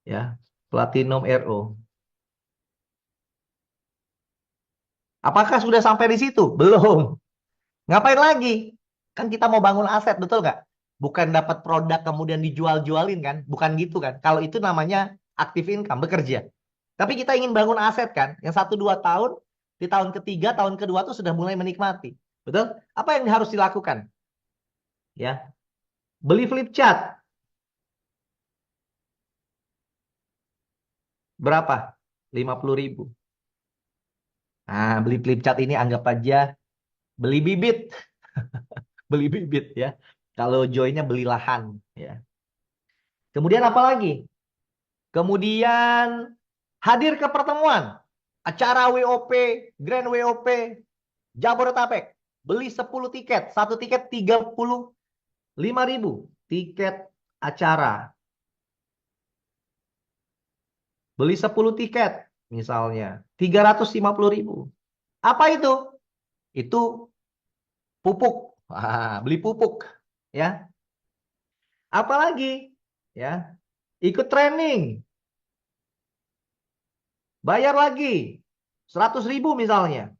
ya, Platinum RO. Apakah sudah sampai di situ? Belum. Ngapain lagi? Kan kita mau bangun aset, betul nggak? Bukan dapat produk kemudian dijual-jualin kan? Bukan gitu kan? Kalau itu namanya active income, bekerja. Tapi kita ingin bangun aset kan? Yang 1-2 tahun, di tahun ketiga, tahun kedua tuh sudah mulai menikmati. Betul? Apa yang harus dilakukan? Ya, beli flip chart. Berapa? 50.000. Nah, beli flip chart ini anggap aja beli bibit. Beli bibit ya. Kalau joinnya beli lahan ya. Kemudian apa lagi? Kemudian hadir ke pertemuan. Acara WOP, Grand WOP, Jabodetabek. Beli 10 tiket. Satu tiket 35.000. Tiket acara. Beli 10 tiket misalnya. 350.000. Apa itu? Itu pupuk. Beli pupuk. Ya. Apalagi? Ya. Ikut training. Bayar lagi. 100.000 misalnya.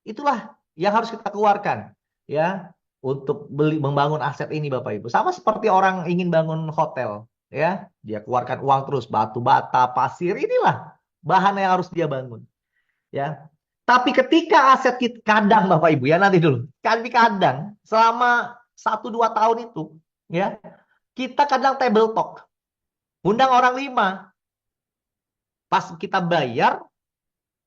Itulah yang harus kita keluarkan. Ya. Untuk membangun aset ini Bapak Ibu. Sama seperti orang ingin bangun hotel. Ya. Dia keluarkan uang terus. Batu bata, pasir. Inilah bahan yang harus dia bangun. Ya. Tapi ketika aset kita kadang Bapak Ibu ya nanti dulu. Kadang selama 1-2 tahun itu ya kita kadang table talk. Undang orang 5. Pas kita bayar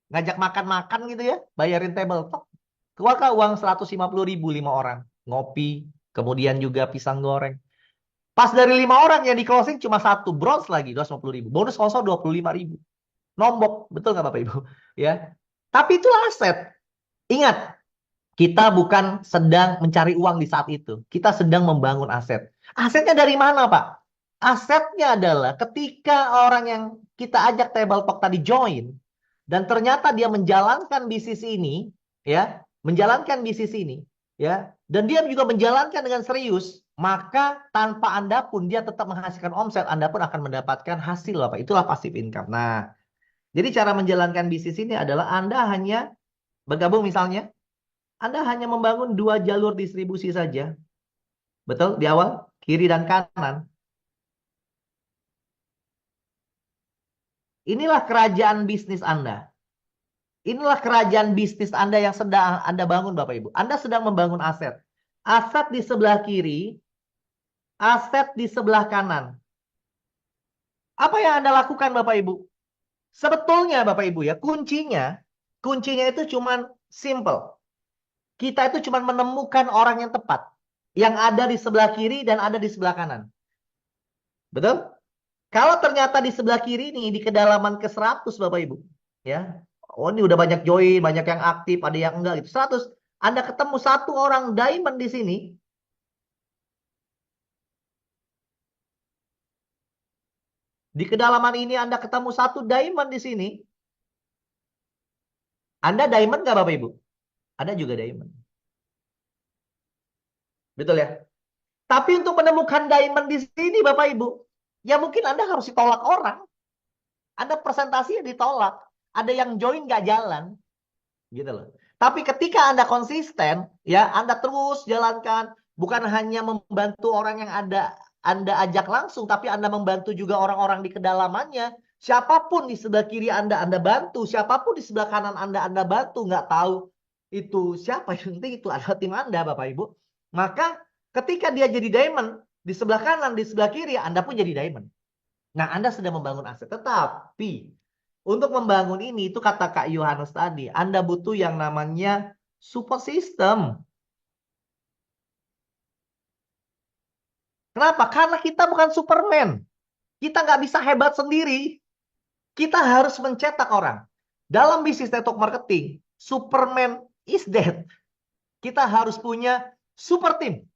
ngajak makan-makan gitu ya, bayarin table talk. Keluarkan uang 150.000 5 orang. Ngopi, kemudian juga pisang goreng. Pas dari 5 orang yang di closing cuma 1 bronze lagi 250.000. Bonus sponsor 25.000. Nombok, betul nggak Bapak Ibu? Ya. Tapi itu aset. Ingat, kita bukan sedang mencari uang di saat itu. Kita sedang membangun aset. Asetnya dari mana, Pak? Asetnya adalah ketika orang yang kita ajak table talk tadi join, dan ternyata dia menjalankan bisnis ini, ya, menjalankan bisnis ini, ya, dan dia juga menjalankan dengan serius, maka tanpa Anda pun dia tetap menghasilkan omset, Anda pun akan mendapatkan hasil, Pak. Itulah passive income. Nah, jadi cara menjalankan bisnis ini adalah Anda hanya bergabung misalnya, Anda hanya membangun 2 jalur distribusi saja. Betul? Di awal, kiri dan kanan. Inilah kerajaan bisnis Anda. Inilah kerajaan bisnis Anda yang sedang Anda bangun Bapak Ibu. Anda sedang membangun aset. Aset di sebelah kiri, aset di sebelah kanan. Apa yang Anda lakukan Bapak Ibu? Sebetulnya Bapak Ibu ya, kuncinya itu cuman simple. Kita itu cuman menemukan orang yang tepat. Yang ada di sebelah kiri dan ada di sebelah kanan. Betul? Kalau ternyata di sebelah kiri ini di kedalaman ke 100 Bapak Ibu, ya. Oh, ini udah banyak join, banyak yang aktif, ada yang enggak gitu. 100. Anda ketemu 1 orang diamond di sini. Di kedalaman ini Anda ketemu 1 diamond di sini. Anda diamond nggak Bapak Ibu? Anda juga diamond. Betul ya? Tapi untuk menemukan diamond di sini Bapak Ibu, ya mungkin Anda harus ditolak orang. Anda presentasinya ditolak. Ada yang join nggak jalan. Gitu loh. Tapi ketika Anda konsisten, ya Anda terus jalankan. Bukan hanya membantu orang yang Anda ajak langsung, tapi Anda membantu juga orang-orang di kedalamannya. Siapapun di sebelah kiri Anda bantu. Siapapun di sebelah kanan Anda bantu. Nggak tahu itu siapa. Yang penting itu adalah tim Anda, Bapak Ibu. Maka ketika dia jadi diamond, di sebelah kanan, di sebelah kiri, Anda pun jadi diamond. Nah, Anda sedang membangun aset. Tetapi, untuk membangun ini, itu kata Kak Yohanes tadi, Anda butuh yang namanya support system. Kenapa? Karena kita bukan Superman. Kita nggak bisa hebat sendiri. Kita harus mencetak orang. Dalam bisnis network marketing, Superman is dead. Kita harus punya super team.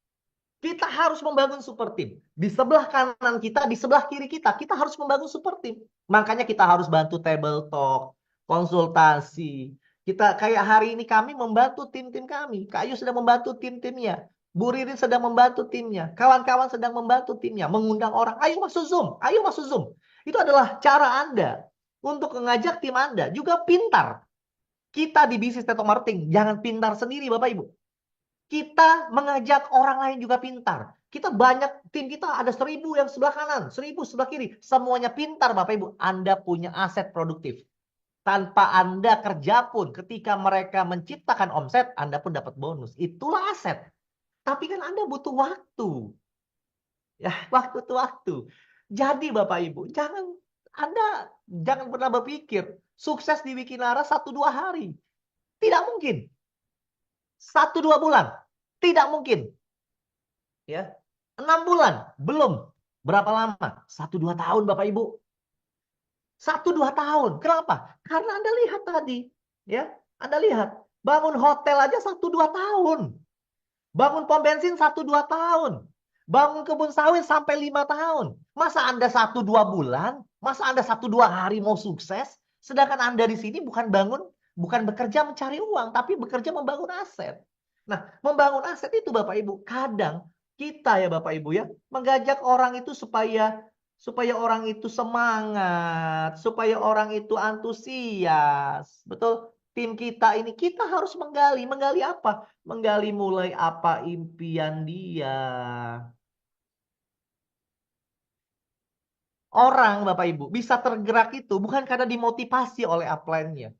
Kita harus membangun super team. Di sebelah kanan kita, di sebelah kiri kita, kita harus membangun super team. Makanya kita harus bantu table talk, konsultasi. Kita kayak hari ini kami membantu tim-tim kami. Kak Ayu sedang membantu tim-timnya. Bu Ririn sedang membantu timnya. Kawan-kawan sedang membantu timnya. Mengundang orang, ayo masuk Zoom, ayo masuk Zoom. Itu adalah cara Anda untuk mengajak tim Anda. Juga pintar. Kita di bisnis network marketing, jangan pintar sendiri Bapak Ibu. Kita mengajak orang lain juga pintar. Kita banyak, tim kita ada 1000 yang sebelah kanan, 1000 sebelah kiri. Semuanya pintar Bapak Ibu. Anda punya aset produktif. Tanpa Anda kerja pun, ketika mereka menciptakan omset, Anda pun dapat bonus. Itulah aset. Tapi kan Anda butuh waktu. Ya, waktu itu waktu. Jadi Bapak Ibu, Anda jangan pernah berpikir sukses di Wikinara 1-2 hari. Tidak mungkin. 1-2 bulan. Tidak mungkin. Ya. 6 bulan. Belum. Berapa lama? 1-2 tahun Bapak Ibu. 1-2 tahun. Kenapa? Karena Anda lihat tadi. Ya. Anda lihat. Bangun hotel aja 1-2 tahun. Bangun pom bensin 1-2 tahun. Bangun kebun sawit sampai 5 tahun. Masa Anda 1-2 bulan? Masa Anda 1-2 hari mau sukses? Sedangkan Anda di sini bukan bekerja mencari uang, tapi bekerja membangun aset. Nah, membangun aset itu Bapak Ibu, kadang kita ya Bapak Ibu ya, mengajak orang itu supaya orang itu semangat, supaya orang itu antusias. Betul? Tim kita ini, kita harus menggali. Menggali apa? Menggali mulai apa impian dia. Orang Bapak Ibu bisa tergerak itu bukan karena dimotivasi oleh upline-nya.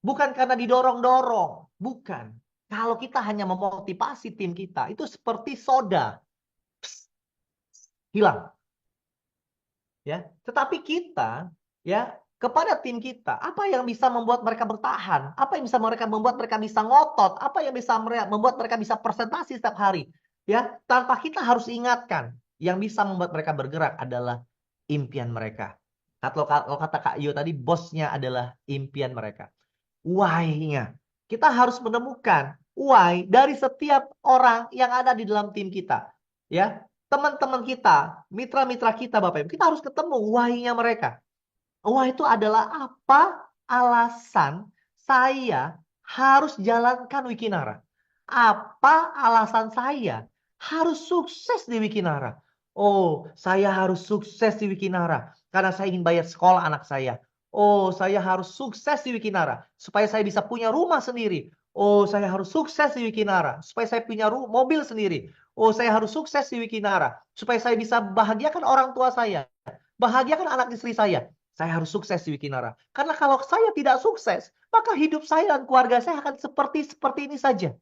Bukan karena didorong-dorong. Bukan. Kalau kita hanya memotivasi tim kita, itu seperti soda. Psst, hilang. Ya, tetapi kita ya kepada tim kita, apa yang bisa membuat mereka bertahan? Apa yang bisa membuat mereka bisa ngotot? Apa yang bisa membuat mereka bisa presentasi setiap hari? Ya, tanpa kita harus ingatkan, yang bisa membuat mereka bergerak adalah impian mereka. Kalau kata Kak Iyo tadi, bosnya adalah impian mereka. Why-nya. Kita harus menemukan why dari setiap orang yang ada di dalam tim kita. Ya, teman-teman kita, mitra-mitra kita Bapak Ibu, kita harus ketemu why-nya mereka. Why itu adalah apa alasan saya harus jalankan Wikinara? Apa alasan saya harus sukses di Wikinara? Oh, saya harus sukses di Wikinara karena saya ingin bayar sekolah anak saya. Oh, saya harus sukses di Wikinara supaya saya bisa punya rumah sendiri. Oh, saya harus sukses di Wikinara supaya saya punya mobil sendiri. Oh, saya harus sukses di Wikinara supaya saya bisa bahagiakan orang tua saya, bahagiakan anak istri saya. Saya harus sukses di Wikinara. Karena kalau saya tidak sukses, maka hidup saya dan keluarga saya akan seperti ini saja.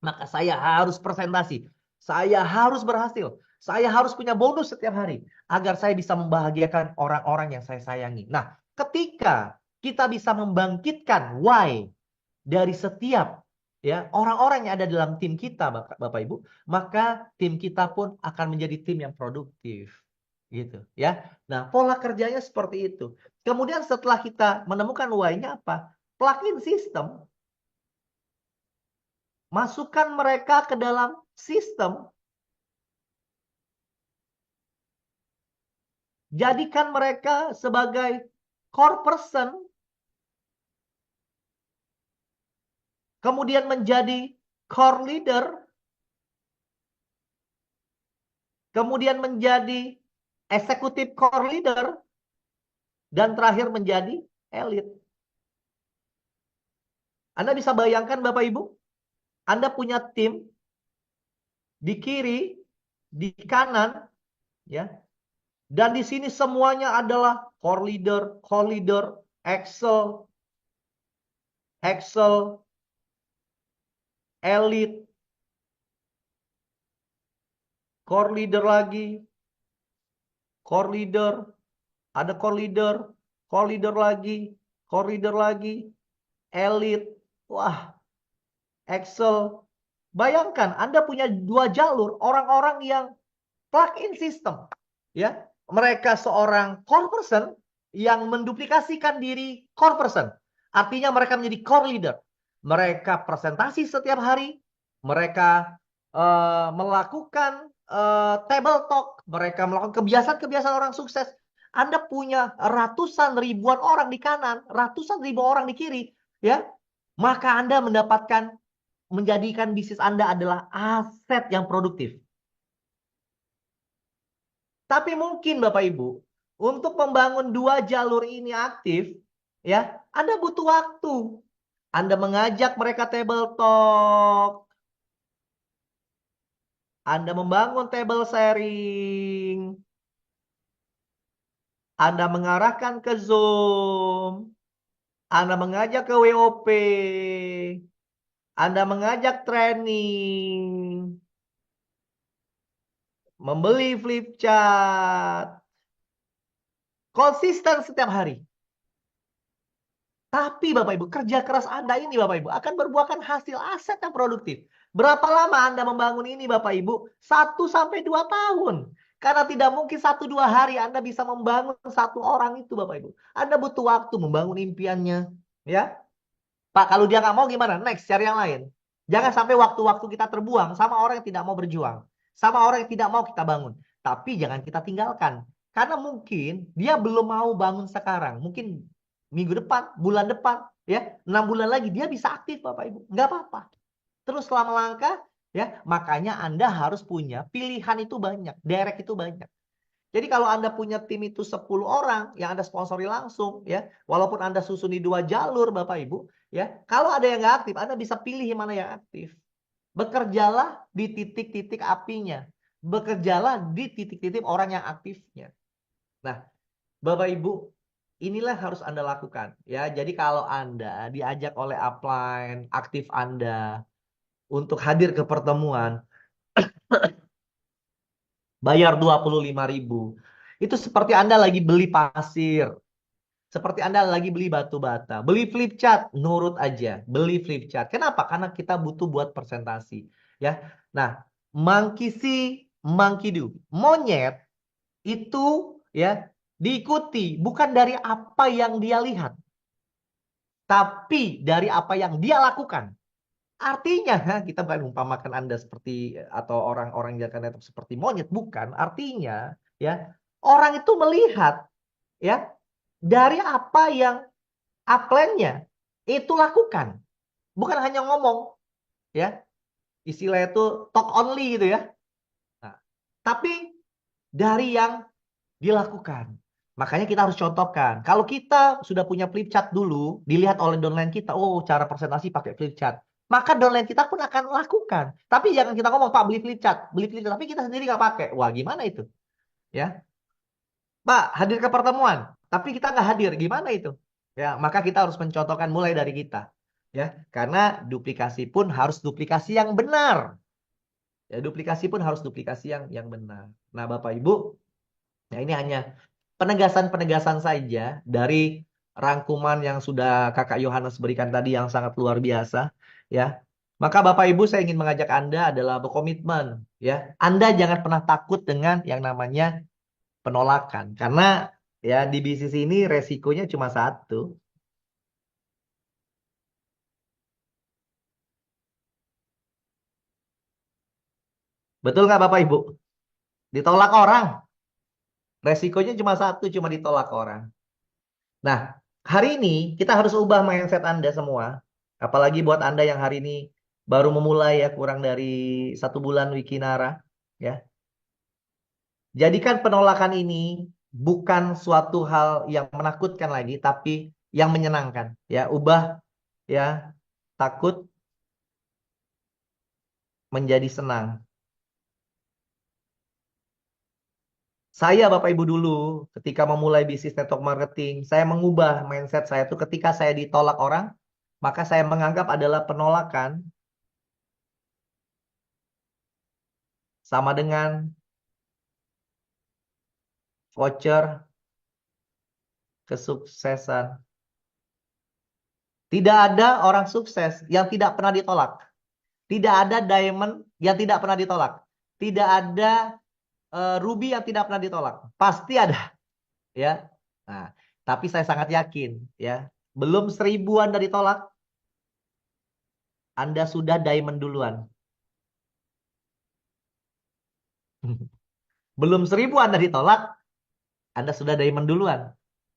Maka saya harus presentasi. Saya harus berhasil. Saya harus punya bonus setiap hari agar saya bisa membahagiakan orang-orang yang saya sayangi. Nah, ketika kita bisa membangkitkan why dari setiap ya orang-orang yang ada dalam tim kita, Bapak Ibu, maka tim kita pun akan menjadi tim yang produktif. Gitu ya. Nah, pola kerjanya seperti itu. Kemudian setelah kita menemukan why-nya apa? Plug-in sistem. Masukkan mereka ke dalam sistem. Jadikan mereka sebagai core person. Kemudian menjadi core leader. Kemudian menjadi eksekutif core leader. Dan terakhir menjadi elit. Anda bisa bayangkan Bapak Ibu? Anda punya tim di kiri, di kanan, ya. Dan di sini semuanya adalah core leader, Excel, elit, core leader lagi, core leader, ada core leader lagi, elit. Wah, Excel. Bayangkan Anda punya 2 jalur orang-orang yang plug-in system. Ya, mereka seorang core person yang menduplikasikan diri core person. Artinya mereka menjadi core leader. Mereka presentasi setiap hari, mereka melakukan table talk, mereka melakukan kebiasaan-kebiasaan orang sukses. Anda punya ratusan ribuan orang di kanan, ratusan ribu orang di kiri, ya. Maka Anda menjadikan bisnis Anda adalah aset yang produktif. Tapi mungkin Bapak Ibu, untuk membangun 2 jalur ini aktif, ya, Anda butuh waktu. Anda mengajak mereka table talk, Anda membangun table sharing, Anda mengarahkan ke Zoom, Anda mengajak ke WOP, Anda mengajak training, membeli flip chart, konsisten setiap hari. Tapi Bapak Ibu, kerja keras Anda ini Bapak Ibu akan berbuahkan hasil aset yang produktif. Berapa lama Anda membangun ini Bapak Ibu? 1-2 tahun. Karena tidak mungkin 1-2 hari Anda bisa membangun satu orang itu Bapak Ibu. Anda butuh waktu membangun impiannya. Ya, Pak, kalau dia nggak mau gimana? Next, cari yang lain. Jangan sampai waktu-waktu kita terbuang sama orang yang tidak mau berjuang. Sama orang yang tidak mau kita bangun. Tapi jangan kita tinggalkan. Karena mungkin dia belum mau bangun sekarang. Mungkin minggu depan, bulan depan, ya 6 bulan lagi dia bisa aktif Bapak Ibu. Nggak apa-apa. Terus selama langkah, ya makanya Anda harus punya pilihan itu banyak. Direct itu banyak. Jadi kalau Anda punya tim itu 10 orang yang Anda sponsori langsung, ya, walaupun Anda susun di 2 jalur Bapak Ibu, ya, kalau ada yang nggak aktif, Anda bisa pilih mana yang aktif. Bekerjalah di titik-titik apinya. Bekerjalah di titik-titik orang yang aktifnya. Nah, Bapak Ibu, inilah harus Anda lakukan, ya. Jadi kalau Anda diajak oleh upline aktif Anda untuk hadir ke pertemuan, bayar 25.000. Itu seperti Anda lagi beli pasir. Seperti Anda lagi beli batu bata. Beli flip chart, nurut aja. Beli flip chart. Kenapa? Karena kita butuh buat presentasi. Ya. Nah, monkey see, monkey do. Monyet itu ya diikuti bukan dari apa yang dia lihat, tapi dari apa yang dia lakukan. Artinya, kita bukan umpamakan Anda seperti atau orang-orang yang akan seperti monyet, bukan. Artinya, ya, orang itu melihat ya dari apa yang upline-nya itu lakukan. Bukan hanya ngomong, ya. Istilah itu talk only gitu ya. Nah, tapi dari yang dilakukan. Makanya kita harus contohkan. Kalau kita sudah punya flip chart dulu, dilihat oleh downline kita, oh cara presentasi pakai flip chart. Maka downline kita pun akan lakukan. Tapi jangan kita ngomong, Pak beli flip chart. Beli flip chart, tapi kita sendiri nggak pakai. Wah gimana itu? Ya, Pak hadir ke pertemuan, tapi kita nggak hadir. Gimana itu? Ya, maka kita harus mencontohkan mulai dari kita. Ya, karena duplikasi pun harus duplikasi yang benar. Ya, duplikasi pun harus duplikasi yang benar. Nah, Bapak Ibu, ya ini hanya penegasan-penegasan saja dari rangkuman yang sudah Kakak Yohanes berikan tadi yang sangat luar biasa, ya. Maka Bapak Ibu saya ingin mengajak Anda adalah berkomitmen, ya. Anda jangan pernah takut dengan yang namanya penolakan karena ya di bisnis ini resikonya cuma satu. Betul nggak Bapak Ibu? Ditolak orang. Resikonya cuma satu, cuma ditolak orang. Nah, hari ini kita harus ubah mindset Anda semua. Apalagi buat Anda yang hari ini baru memulai ya, kurang dari 1 bulan Wikinara. Ya. Jadikan penolakan ini bukan suatu hal yang menakutkan lagi, tapi yang menyenangkan. Ya, ubah ya takut menjadi senang. Saya Bapak Ibu dulu ketika memulai bisnis network marketing, saya mengubah mindset saya itu ketika saya ditolak orang, maka saya menganggap adalah penolakan sama dengan voucher kesuksesan. Tidak ada orang sukses yang tidak pernah ditolak. Tidak ada diamond yang tidak pernah ditolak. Tidak ada ruby yang tidak pernah ditolak. Pasti ada, ya. Nah, tapi saya sangat yakin, ya, belum 1000 Anda ditolak, Anda sudah diamond duluan. Belum 1.000 Anda ditolak, Anda sudah diamond duluan.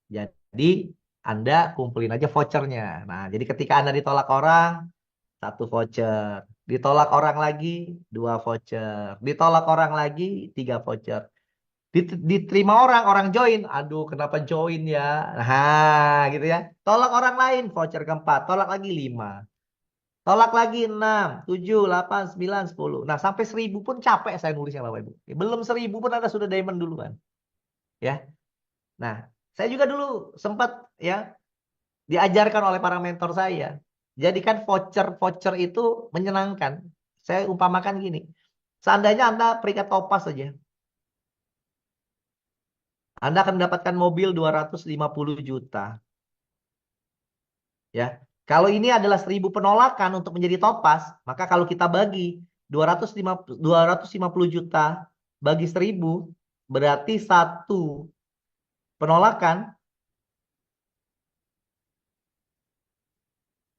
Jadi Anda kumpulin aja vouchernya. Nah, jadi ketika Anda ditolak orang, 1 voucher. Ditolak orang lagi, 2 voucher. Ditolak orang lagi, 3 voucher. Diterima orang join. Aduh, kenapa join ya? Nah, gitu ya. Tolak orang lain, voucher keempat. Tolak lagi 5. Tolak lagi 6, 7, 8, 9, 10. Nah, sampai 1.000 pun capek saya nulisnya Bapak Ibu. Belum 1.000 pun Anda sudah diamond duluan. Ya. Nah, saya juga dulu sempat ya diajarkan oleh para mentor saya. Jadikan voucher itu menyenangkan. Saya umpamakan gini. Seandainya Anda peringkat topaz saja. Anda akan mendapatkan mobil 250 juta. Ya. Kalau ini adalah 1.000 penolakan untuk menjadi topaz, maka kalau kita bagi 250 juta bagi 1.000, berarti 1 penolakan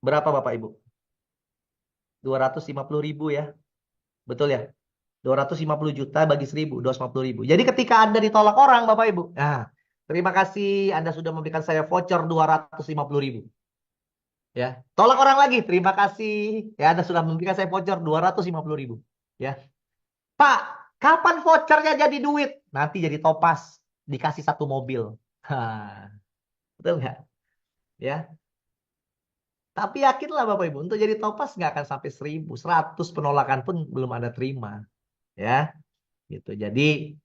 berapa Bapak Ibu? 250.000 ya. Betul ya? 250 juta bagi 1.000, 250.000. Jadi ketika Anda ditolak orang, Bapak Ibu, nah, terima kasih Anda sudah memberikan saya voucher 250.000. Ya, tolak orang lagi, terima kasih ya Anda sudah memberikan saya voucher 250.000. Ya, Pak, kapan vouchernya jadi duit? Nanti jadi topaz, dikasih 1 mobil. Betul nggak? Ya, tapi yakinlah Bapak Ibu, untuk jadi topaz nggak akan sampai 1.000, 100 penolakan pun belum Anda terima. Ya. Gitu. Jadi,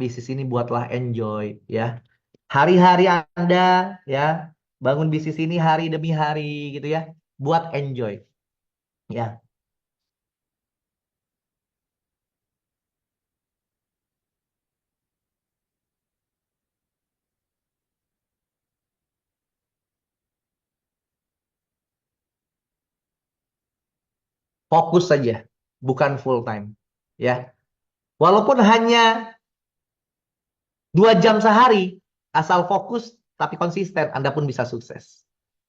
bisnis ini buatlah enjoy ya. Hari-hari Anda ya, bangun bisnis ini hari demi hari gitu ya. Buat enjoy. Ya. Fokus saja, bukan full time. Ya. Walaupun hanya 2 jam sehari, asal fokus tapi konsisten, Anda pun bisa sukses.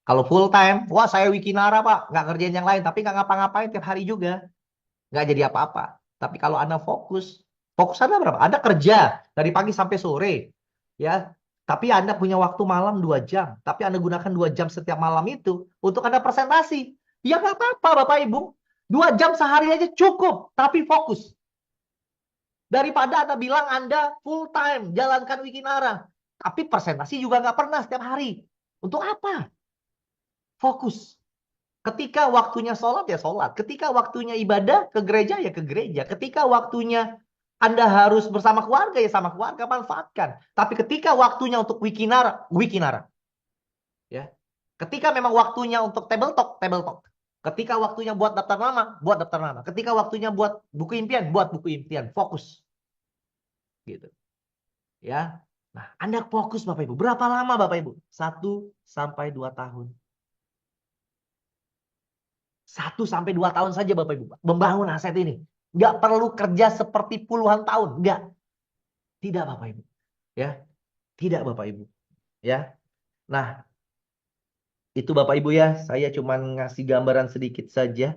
Kalau full time, wah saya Wikinara Pak, nggak ngerjain yang lain, tapi nggak ngapa-ngapain tiap hari juga. Nggak jadi apa-apa. Tapi kalau Anda fokus Anda berapa? Anda kerja dari pagi sampai sore. Ya, tapi Anda punya waktu malam 2 jam. Tapi Anda gunakan 2 jam setiap malam itu untuk Anda presentasi. Ya nggak apa-apa Bapak Ibu. 2 jam sehari aja cukup, tapi fokus. Daripada Anda bilang Anda full time jalankan Wikinara, tapi presentasi juga nggak pernah setiap hari. Untuk apa? Fokus. Ketika waktunya sholat ya sholat. Ketika waktunya ibadah ke gereja ya ke gereja. Ketika waktunya Anda harus bersama keluarga ya sama keluarga, manfaatkan. Tapi ketika waktunya untuk Wikinara, Wikinara. Ya. Ketika memang waktunya untuk table talk, table talk. Ketika waktunya buat daftar nama, buat daftar nama. Ketika waktunya buat buku impian, buat buku impian. Fokus. Gitu. Ya. Nah, Anda fokus Bapak Ibu. Berapa lama Bapak Ibu? 1 sampai 2 tahun. 1 sampai 2 tahun saja Bapak Ibu membangun aset ini. Nggak perlu kerja seperti puluhan tahun. Nggak. Tidak Bapak Ibu. Ya. Tidak Bapak Ibu. Ya. Nah, itu Bapak Ibu ya. Saya cuma ngasih gambaran sedikit saja.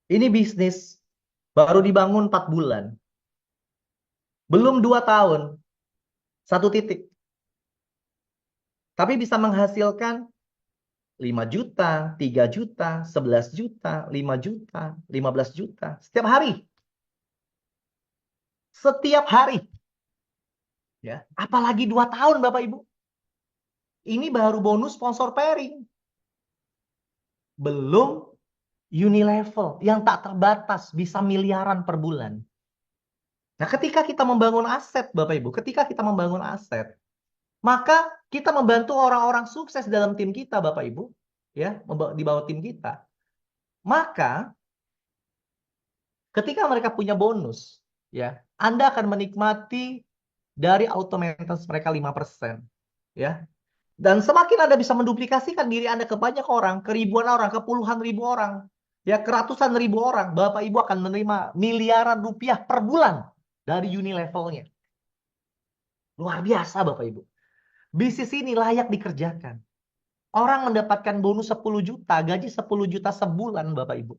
Ini bisnis baru dibangun 4 bulan. Belum 2 tahun. 1 titik. Tapi bisa menghasilkan 5 juta, 3 juta, 11 juta, 5 juta, 15 juta. Setiap hari. Setiap hari. Ya, apalagi 2 tahun Bapak Ibu. Ini baru bonus sponsor pairing. Belum Unilevel yang tak terbatas bisa miliaran per bulan. Nah, ketika kita membangun aset Bapak Ibu, ketika kita membangun aset, maka kita membantu orang-orang sukses dalam tim kita Bapak Ibu, ya, di bawah tim kita. Maka Ketika mereka punya bonus, ya, Anda akan menikmati dari auto maintenance mereka 5%, ya. Dan semakin Anda bisa menduplikasikan diri Anda ke banyak orang, ke ribuan orang, ke puluhan ribu orang, ya, ke ratusan ribu orang, Bapak Ibu akan menerima miliaran rupiah per bulan dari Unilevelnya. Luar biasa Bapak Ibu. Bisnis ini layak dikerjakan. Orang mendapatkan bonus 10 juta, gaji 10 juta sebulan Bapak Ibu.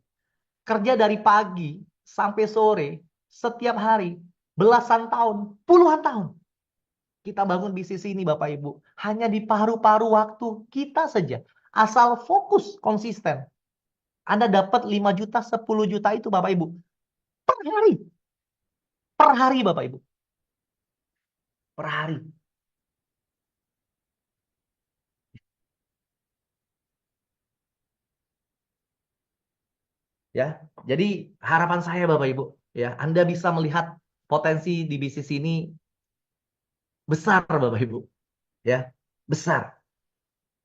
Kerja dari pagi sampai sore, setiap hari, belasan tahun, puluhan tahun. Kita bangun bisnis ini Bapak Ibu. Hanya di paru-paru waktu kita saja. Asal fokus, konsisten. Anda dapat 5 juta, 10 juta itu Bapak Ibu. Per hari. Per hari Bapak Ibu. Per hari. Ya, jadi harapan saya Bapak Ibu, ya, Anda bisa melihat potensi di bisnis ini besar Bapak Ibu, ya, besar.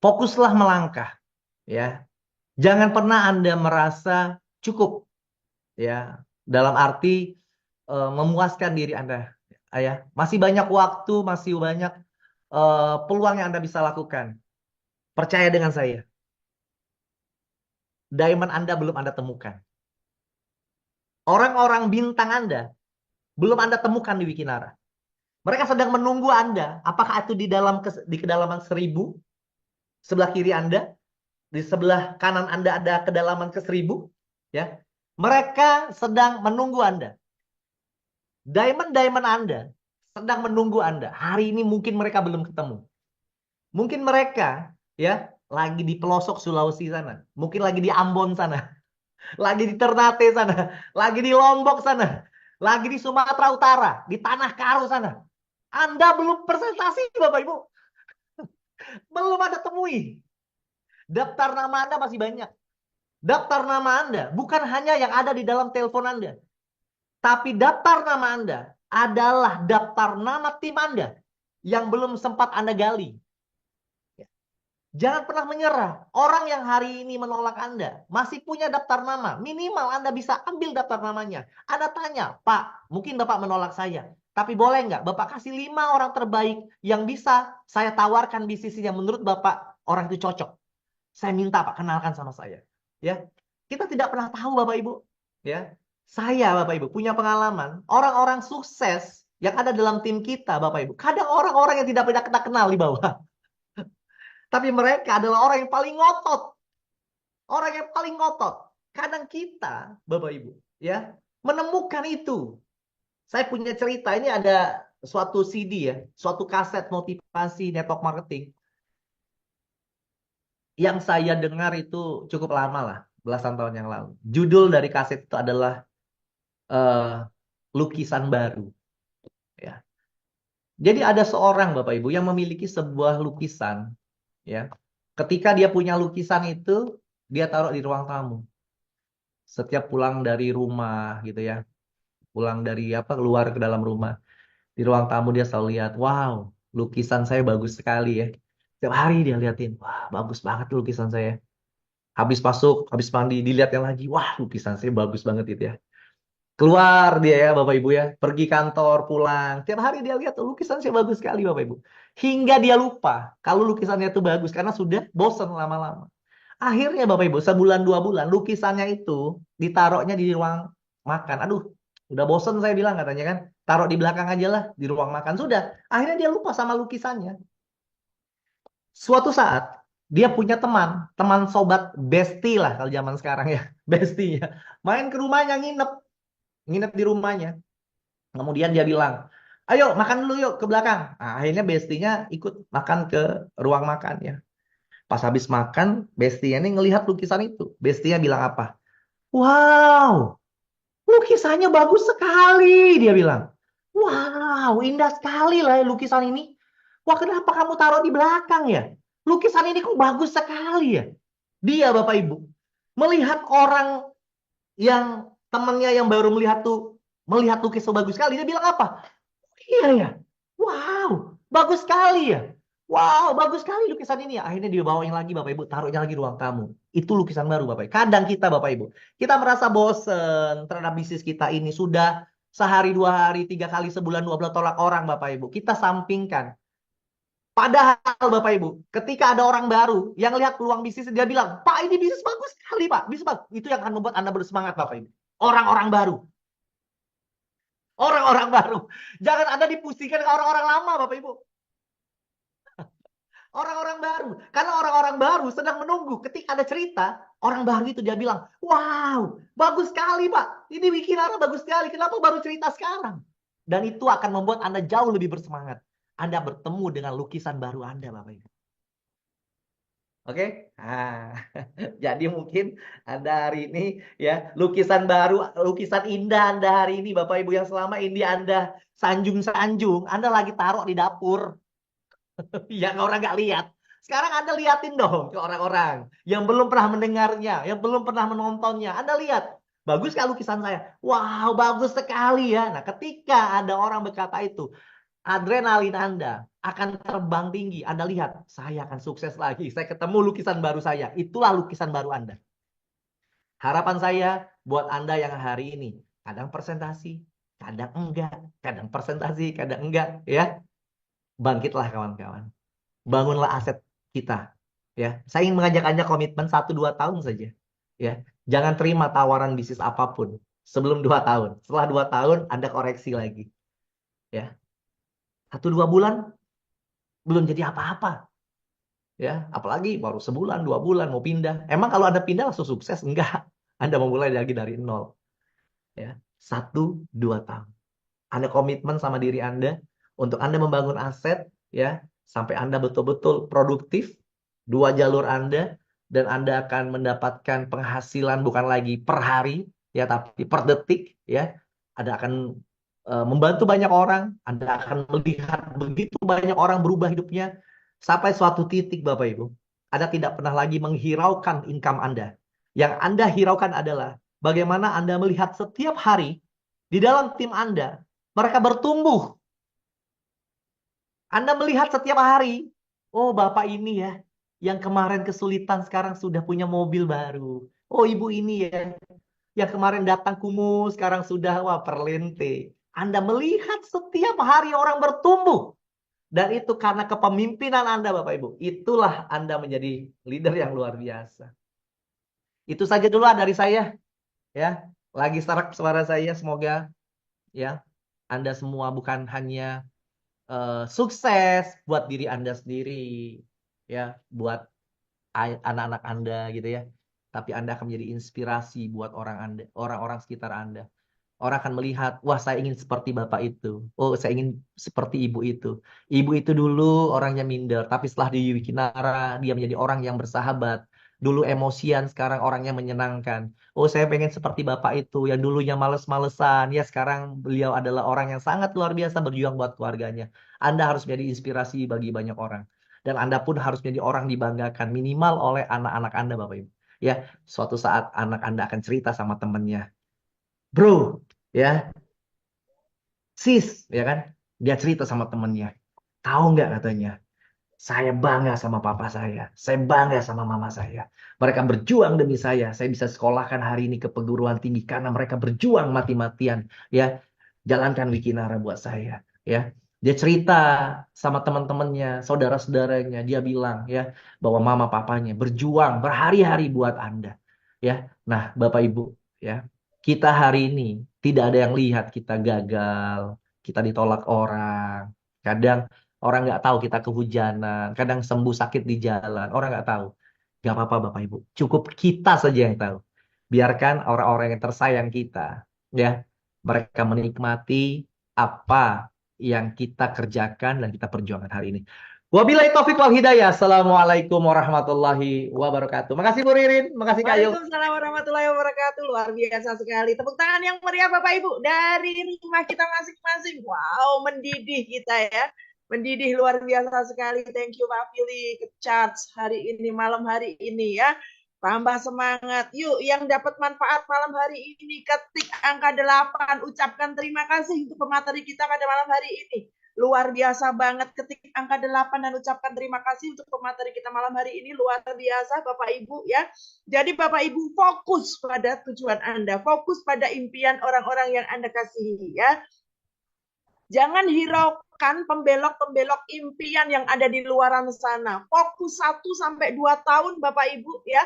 Fokuslah melangkah, ya. Jangan pernah Anda merasa cukup, ya, dalam arti memuaskan diri Anda, ya. Masih banyak waktu, masih banyak peluang yang Anda bisa lakukan. Percaya dengan saya, diamond Anda belum Anda temukan. Orang-orang bintang Anda belum Anda temukan di Wikinara. Mereka sedang menunggu Anda. Apakah itu di kedalaman 1000, sebelah kiri Anda, di sebelah kanan Anda ada kedalaman ke 1000, ya. Mereka sedang menunggu Anda. Diamond Anda sedang menunggu Anda. Hari ini mungkin mereka belum ketemu. Mungkin mereka, ya, lagi di pelosok Sulawesi sana, mungkin lagi di Ambon sana, lagi di Ternate sana, lagi di Lombok sana, lagi di Sumatera Utara, di Tanah Karo sana. Anda belum presentasi Bapak Ibu. Belum ada temui. Daftar nama Anda masih banyak. Daftar nama Anda bukan hanya yang ada di dalam telepon Anda. Tapi daftar nama Anda adalah daftar nama tim Anda yang belum sempat Anda gali. Jangan pernah menyerah. Orang yang hari ini menolak Anda masih punya daftar nama. Minimal Anda bisa ambil daftar namanya. Anda tanya, Pak, mungkin Bapak menolak saya. Tapi boleh nggak Bapak kasih 5 orang terbaik yang bisa saya tawarkan bisnis yang menurut Bapak orang itu cocok. Saya minta Pak kenalkan sama saya. Ya, kita tidak pernah tahu Bapak Ibu. Ya, saya Bapak Ibu punya pengalaman. Orang-orang sukses yang ada dalam tim kita Bapak Ibu. Kadang orang-orang yang tidak pernah kita kenal di bawah. Tapi mereka adalah orang yang paling ngotot. Orang yang paling ngotot. Kadang kita, Bapak Ibu, ya, menemukan itu. Saya punya cerita, ini ada suatu CD ya, suatu kaset motivasi network marketing. Yang saya dengar itu cukup lama lah, belasan tahun yang lalu. Judul dari kaset itu adalah Lukisan Baru. Ya. Jadi ada seorang Bapak Ibu yang memiliki sebuah lukisan. Ya, ketika dia punya lukisan itu, dia taruh di ruang tamu. Setiap pulang dari rumah, gitu ya, pulang dari keluar ke dalam rumah, di ruang tamu dia selalu lihat, wow, lukisan saya bagus sekali ya. Setiap hari dia liatin, wah, bagus banget lukisan saya. Habis masuk, habis mandi, dilihat yang lagi, wah, lukisan saya bagus banget itu ya. Keluar dia ya Bapak Ibu ya, pergi kantor, pulang. Tiap hari dia lihat lukisan saya bagus sekali Bapak Ibu. Hingga dia lupa kalau lukisannya itu bagus karena sudah bosan lama-lama. Akhirnya Bapak Ibu, sebulan 2 bulan lukisannya itu ditaruhnya di ruang makan. Aduh, udah bosan saya bilang katanya kan. Taruh di belakang aja lah di ruang makan. Sudah, akhirnya dia lupa sama lukisannya. Suatu saat dia punya teman sobat bestie lah kalau zaman sekarang ya, bestie-nya. Main ke rumahnya nginep di rumahnya. Kemudian dia bilang, ayo makan dulu yuk ke belakang. Nah, akhirnya bestinya ikut makan ke ruang makan ya. Pas habis makan, bestinya ini ngelihat lukisan itu. Bestinya bilang apa? Wow, lukisannya bagus sekali, dia bilang. Wow, indah sekali lah lukisan ini. Wah, kenapa kamu taruh di belakang ya? Lukisan ini kok bagus sekali ya? Dia Bapak Ibu, melihat orang yang temannya yang baru melihat lukisan bagus sekali, dia bilang apa? Iya ya, wow, bagus sekali ya. Wow, bagus sekali lukisan ini ya. Akhirnya dia bawain lagi Bapak Ibu, taruhnya lagi ruang tamu. Itu lukisan baru Bapak Ibu. Kadang kita Bapak Ibu, kita merasa bosen terhadap bisnis kita ini. Sudah sehari, 2 hari, 3 kali sebulan, 12 tolak orang Bapak Ibu. Kita sampingkan. Padahal Bapak Ibu, ketika ada orang baru yang lihat peluang bisnis, dia bilang, Pak ini bisnis bagus sekali Pak, bisnis bagus. Itu yang akan membuat Anda bersemangat Bapak Ibu. Orang-orang baru. Orang-orang baru. Jangan Anda dipusingkan dengan orang-orang lama Bapak Ibu. Orang-orang baru. Karena orang-orang baru sedang menunggu. Ketika ada cerita, orang baru itu dia bilang, wow, bagus sekali Pak. Ini Wikinara bagus sekali. Kenapa baru cerita sekarang? Dan itu akan membuat Anda jauh lebih bersemangat. Anda bertemu dengan lukisan baru Anda, Bapak Ibu. Oke? Nah, jadi mungkin Anda hari ini ya, lukisan baru, lukisan indah Anda hari ini, Bapak Ibu, yang selama ini Anda sanjung-sanjung, Anda lagi taruh di dapur. Yang orang nggak lihat. Sekarang Anda liatin dong ke orang-orang yang belum pernah mendengarnya, yang belum pernah menontonnya. Anda lihat, bagus nggak lukisan saya? Wow, bagus sekali ya. Nah, ketika ada orang berkata itu, adrenalin Anda akan terbang tinggi. Anda lihat, saya akan sukses lagi. Saya ketemu lukisan baru saya. Itulah lukisan baru Anda. Harapan saya buat Anda yang hari ini, kadang presentasi, kadang enggak, kadang presentasi, kadang enggak, ya. Bangkitlah kawan-kawan. Bangunlah aset kita. Ya, saya ingin mengajak Anda komitmen 1-2 tahun saja. Ya, jangan terima tawaran bisnis apapun sebelum 2 tahun. Setelah 2 tahun Anda koreksi lagi. Ya. 1-2 bulan belum jadi apa-apa. Ya, apalagi baru sebulan, 2 bulan mau pindah. Emang kalau Anda pindah langsung sukses? Enggak. Anda memulai lagi dari nol. Ya, 1-2 tahun. Anda komitmen sama diri Anda untuk Anda membangun aset, ya, sampai Anda betul-betul produktif, 2 jalur Anda, dan Anda akan mendapatkan penghasilan bukan lagi per hari, ya, tapi per detik, ya. Anda akan membantu banyak orang, Anda akan melihat begitu banyak orang berubah hidupnya, sampai suatu titik Bapak Ibu, Anda tidak pernah lagi menghiraukan income Anda. Yang Anda hiraukan adalah bagaimana Anda melihat setiap hari di dalam tim Anda, mereka bertumbuh. Anda melihat setiap hari, oh Bapak ini ya, yang kemarin kesulitan sekarang sudah punya mobil baru. Oh Ibu ini ya, yang kemarin datang kumuh sekarang sudah wah perlente. Anda melihat setiap hari orang bertumbuh. Dan itu karena kepemimpinan Anda Bapak Ibu. Itulah Anda menjadi leader yang luar biasa. Itu saja dulu dari saya. Ya, lagi serak suara saya, semoga ya Anda semua bukan hanya sukses buat diri Anda sendiri, ya, buat anak-anak Anda gitu ya. Tapi Anda akan menjadi inspirasi buat orang-orang sekitar Anda. Orang akan melihat, wah saya ingin seperti Bapak itu. Oh, saya ingin seperti Ibu itu. Ibu itu dulu orangnya minder, tapi setelah di Wikinara, dia menjadi orang yang bersahabat. Dulu emosian, sekarang orangnya menyenangkan. Oh, saya pengen seperti Bapak itu, yang dulunya males-malesan. Ya, sekarang beliau adalah orang yang sangat luar biasa berjuang buat keluarganya. Anda harus menjadi inspirasi bagi banyak orang. Dan Anda pun harus menjadi orang dibanggakan, minimal oleh anak-anak Anda, Bapak Ibu. Ya, suatu saat anak Anda akan cerita sama temannya, bro, ya, sis, ya kan? Dia cerita sama temennya. Tahu nggak katanya? Saya bangga sama papa saya. Saya bangga sama mama saya. Mereka berjuang demi saya. Saya bisa sekolahkan hari ini ke perguruan tinggi karena mereka berjuang mati-matian. Ya, jalankan Wikinara buat saya. Ya, dia cerita sama teman-temannya, saudara-saudaranya. Dia bilang ya bahwa mama papanya berjuang berhari-hari buat Anda. Ya, nah Bapak Ibu, ya. Kita hari ini tidak ada yang lihat kita gagal, kita ditolak orang. Kadang orang nggak tahu kita kehujanan, kadang sembuh sakit di jalan, orang nggak tahu. Nggak apa-apa Bapak Ibu, cukup kita saja yang tahu. Biarkan orang-orang yang tersayang kita, ya, mereka menikmati apa yang kita kerjakan dan kita perjuangkan hari ini. Wabillahi taufik wal hidayah. Assalamualaikum warahmatullahi wabarakatuh. Makasih Bu Ririn, makasih Kak Ayu. Waalaikumsalam warahmatullahi wabarakatuh. Luar biasa sekali. Tepuk tangan yang meriah Bapak Ibu dari rumah kita masing-masing. Wow, mendidih kita ya. Mendidih luar biasa sekali. Thank you Pak Fili ke charge hari ini, malam hari ini ya. Tambah semangat. Yuk yang dapat manfaat malam hari ini ketik angka 8. Ucapkan terima kasih untuk pemateri kita pada malam hari ini. Luar biasa banget, ketik angka 8 dan ucapkan terima kasih untuk pemateri kita malam hari ini. Luar biasa Bapak Ibu ya. Jadi Bapak Ibu fokus pada tujuan Anda, fokus pada impian orang-orang yang Anda kasihi ya. Jangan hiraukan pembelok-pembelok impian yang ada di luaran sana. Fokus 1 sampai 2 tahun Bapak Ibu ya.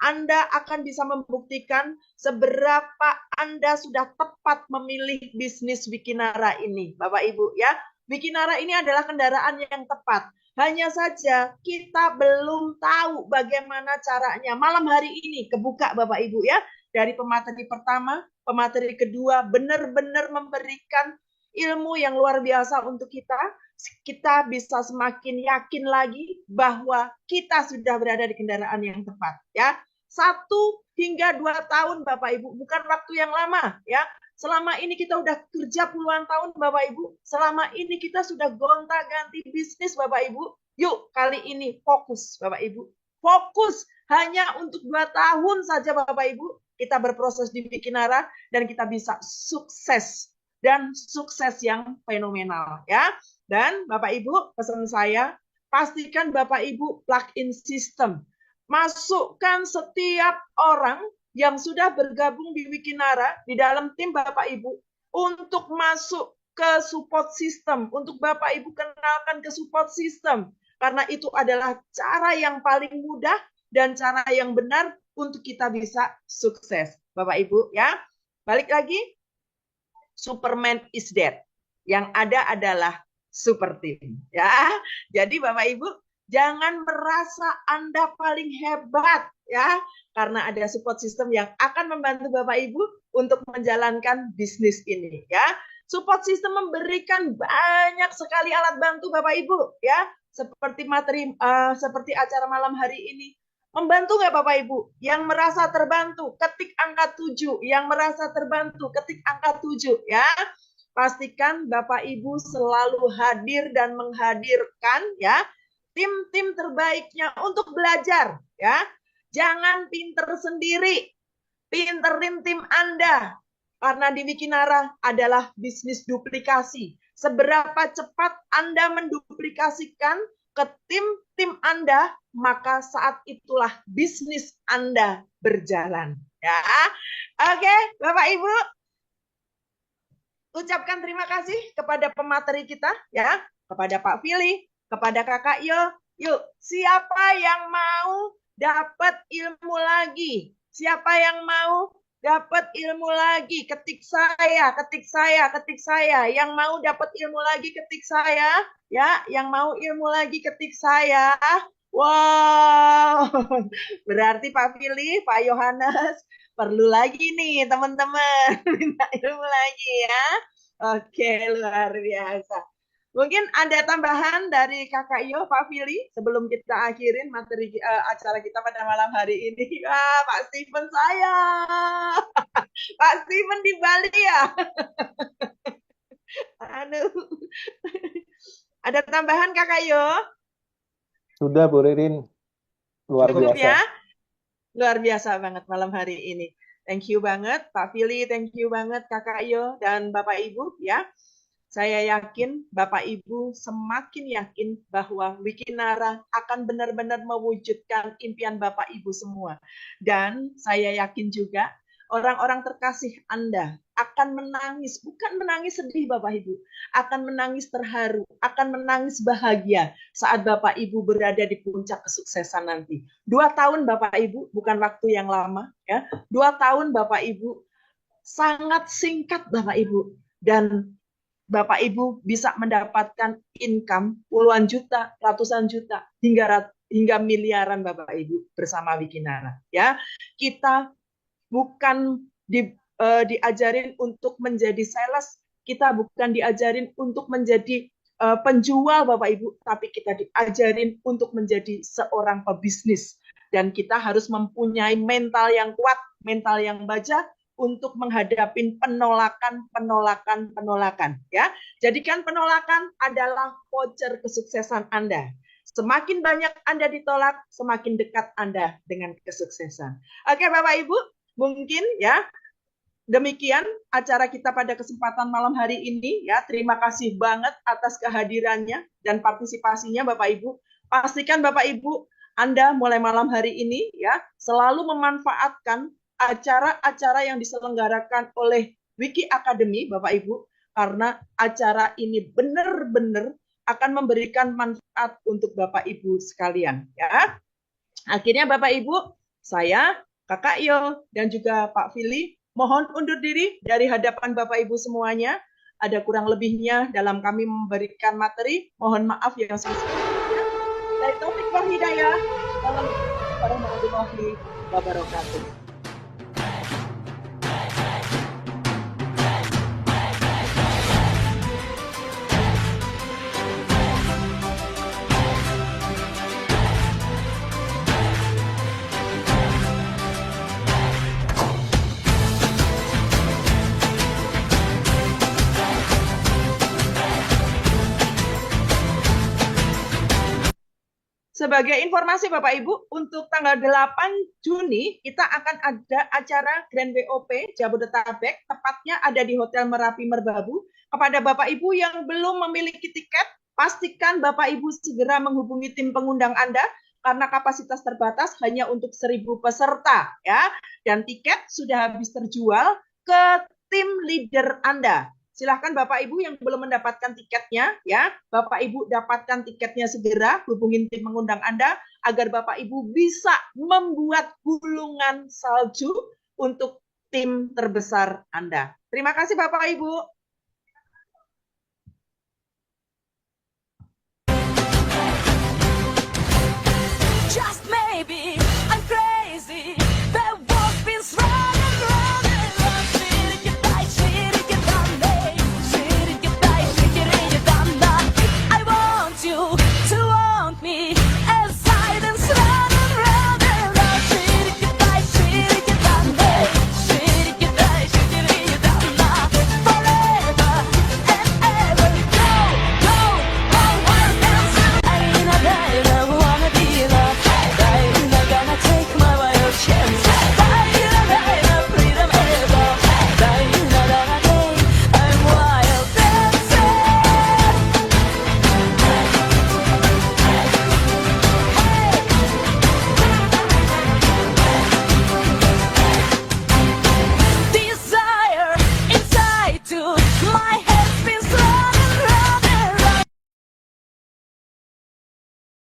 Anda akan bisa membuktikan seberapa Anda sudah tepat memilih bisnis Wikinara ini, Bapak Ibu ya. Wikinara ini adalah kendaraan yang tepat. Hanya saja kita belum tahu bagaimana caranya. Malam hari ini kebuka Bapak Ibu ya. Dari pemateri pertama, pemateri kedua benar-benar memberikan ilmu yang luar biasa untuk kita. Kita bisa semakin yakin lagi bahwa kita sudah berada di kendaraan yang tepat ya. 1 hingga 2 tahun Bapak Ibu, bukan waktu yang lama ya. Selama ini kita udah kerja puluhan tahun Bapak Ibu. Selama ini kita sudah gonta-ganti bisnis Bapak Ibu. Yuk kali ini fokus Bapak Ibu. Fokus hanya untuk 2 tahun saja Bapak Ibu. Kita berproses di Wikinara dan kita bisa sukses. Dan sukses yang fenomenal ya. Dan Bapak Ibu, pesan saya, pastikan Bapak Ibu plug-in system. Masukkan setiap orang yang sudah bergabung di Wikinara di dalam tim Bapak Ibu untuk masuk ke support system, untuk Bapak Ibu kenalkan ke support system, karena itu adalah cara yang paling mudah dan cara yang benar untuk kita bisa sukses Bapak Ibu ya. Balik lagi, Superman is dead, yang ada adalah super team ya. Jadi Bapak Ibu jangan merasa Anda paling hebat ya, karena ada support system yang akan membantu Bapak Ibu untuk menjalankan bisnis ini ya. Support system memberikan banyak sekali alat bantu Bapak Ibu ya, seperti materi seperti acara malam hari ini. Membantu nggak Bapak Ibu? Yang merasa terbantu, ketik angka 7. Yang merasa terbantu, ketik angka 7 ya. Pastikan Bapak Ibu selalu hadir dan menghadirkan ya tim-tim terbaiknya untuk belajar ya. Jangan pinter sendiri, pinterin tim Anda. Karena di Wikinara adalah bisnis duplikasi. Seberapa cepat Anda menduplikasikan ke tim-tim Anda, maka saat itulah bisnis Anda berjalan ya. Oke, Bapak Ibu, ucapkan terima kasih kepada pemateri kita ya, kepada Pak Fili, kepada Kakak Yo. Yuk, siapa yang mau dapat ilmu lagi? Siapa yang mau dapat ilmu lagi? Ketik saya, ketik saya, ketik saya. Yang mau dapat ilmu lagi ketik saya, ya. Yang mau ilmu lagi ketik saya. Wow, berarti Pak Fili, Pak Yohanes perlu lagi nih teman-teman minta ilmu lagi ya. Oke, luar biasa. Mungkin ada tambahan dari Kakak Yo, Pak Fili, sebelum kita akhirin materi acara kita pada malam hari ini. Wah, Pak Steven saya. Pak Steven di Bali ya. Aduh. Ada tambahan Kakak Yo? Sudah Bu Ririn, luar Cukup biasa. ya? Luar biasa banget malam hari ini. Thank you banget Pak Fili, thank you banget Kakak Yo dan Bapak Ibu ya. Saya yakin Bapak Ibu semakin yakin bahwa Wikinara akan benar-benar mewujudkan impian Bapak Ibu semua. Dan saya yakin juga orang-orang terkasih Anda akan menangis, bukan menangis sedih Bapak Ibu, akan menangis terharu, akan menangis bahagia saat Bapak Ibu berada di puncak kesuksesan nanti. 2 tahun Bapak Ibu, bukan waktu yang lama ya. 2 tahun Bapak Ibu sangat singkat Bapak Ibu, dan Bapak Ibu bisa mendapatkan income puluhan juta, ratusan juta, hingga miliaran Bapak Ibu bersama Wikinara. Ya, kita bukan diajarin untuk menjadi sales, kita bukan diajarin untuk menjadi penjual Bapak Ibu, tapi kita diajarin untuk menjadi seorang pebisnis. Dan kita harus mempunyai mental yang kuat, mental yang baja, untuk menghadapi penolakan ya. Jadikan penolakan adalah voucher kesuksesan Anda. Semakin banyak Anda ditolak, semakin dekat Anda dengan kesuksesan. Oke Bapak Ibu, mungkin ya demikian acara kita pada kesempatan malam hari ini ya. Terima kasih banget atas kehadirannya dan partisipasinya Bapak Ibu. Pastikan Bapak Ibu Anda mulai malam hari ini ya selalu memanfaatkan acara-acara yang diselenggarakan oleh Wiki Academy Bapak Ibu, karena acara ini benar-benar akan memberikan manfaat untuk Bapak Ibu sekalian ya. Akhirnya Bapak Ibu, saya, Kakak Yo, dan juga Pak Fili mohon undur diri dari hadapan Bapak Ibu semuanya. Ada kurang lebihnya dalam kami memberikan materi, mohon maaf yang sebesar-besarnya. Dari Taufik wal Hidayah, Wassalamualaikum warahmatullahi wabarakatuh. Sebagai informasi Bapak Ibu, untuk tanggal 8 Juni kita akan ada acara Grand WOP Jabodetabek, tepatnya ada di Hotel Merapi Merbabu. Kepada Bapak Ibu yang belum memiliki tiket, pastikan Bapak Ibu segera menghubungi tim pengundang Anda karena kapasitas terbatas hanya untuk 1.000 peserta ya. Dan tiket sudah habis terjual ke tim leader Anda. Silahkan Bapak Ibu yang belum mendapatkan tiketnya, ya, Bapak Ibu dapatkan tiketnya segera, hubungin tim mengundang Anda, agar Bapak Ibu bisa membuat gulungan salju untuk tim terbesar Anda. Terima kasih Bapak Ibu. Just maybe I'm crazy. The wolf's been strong.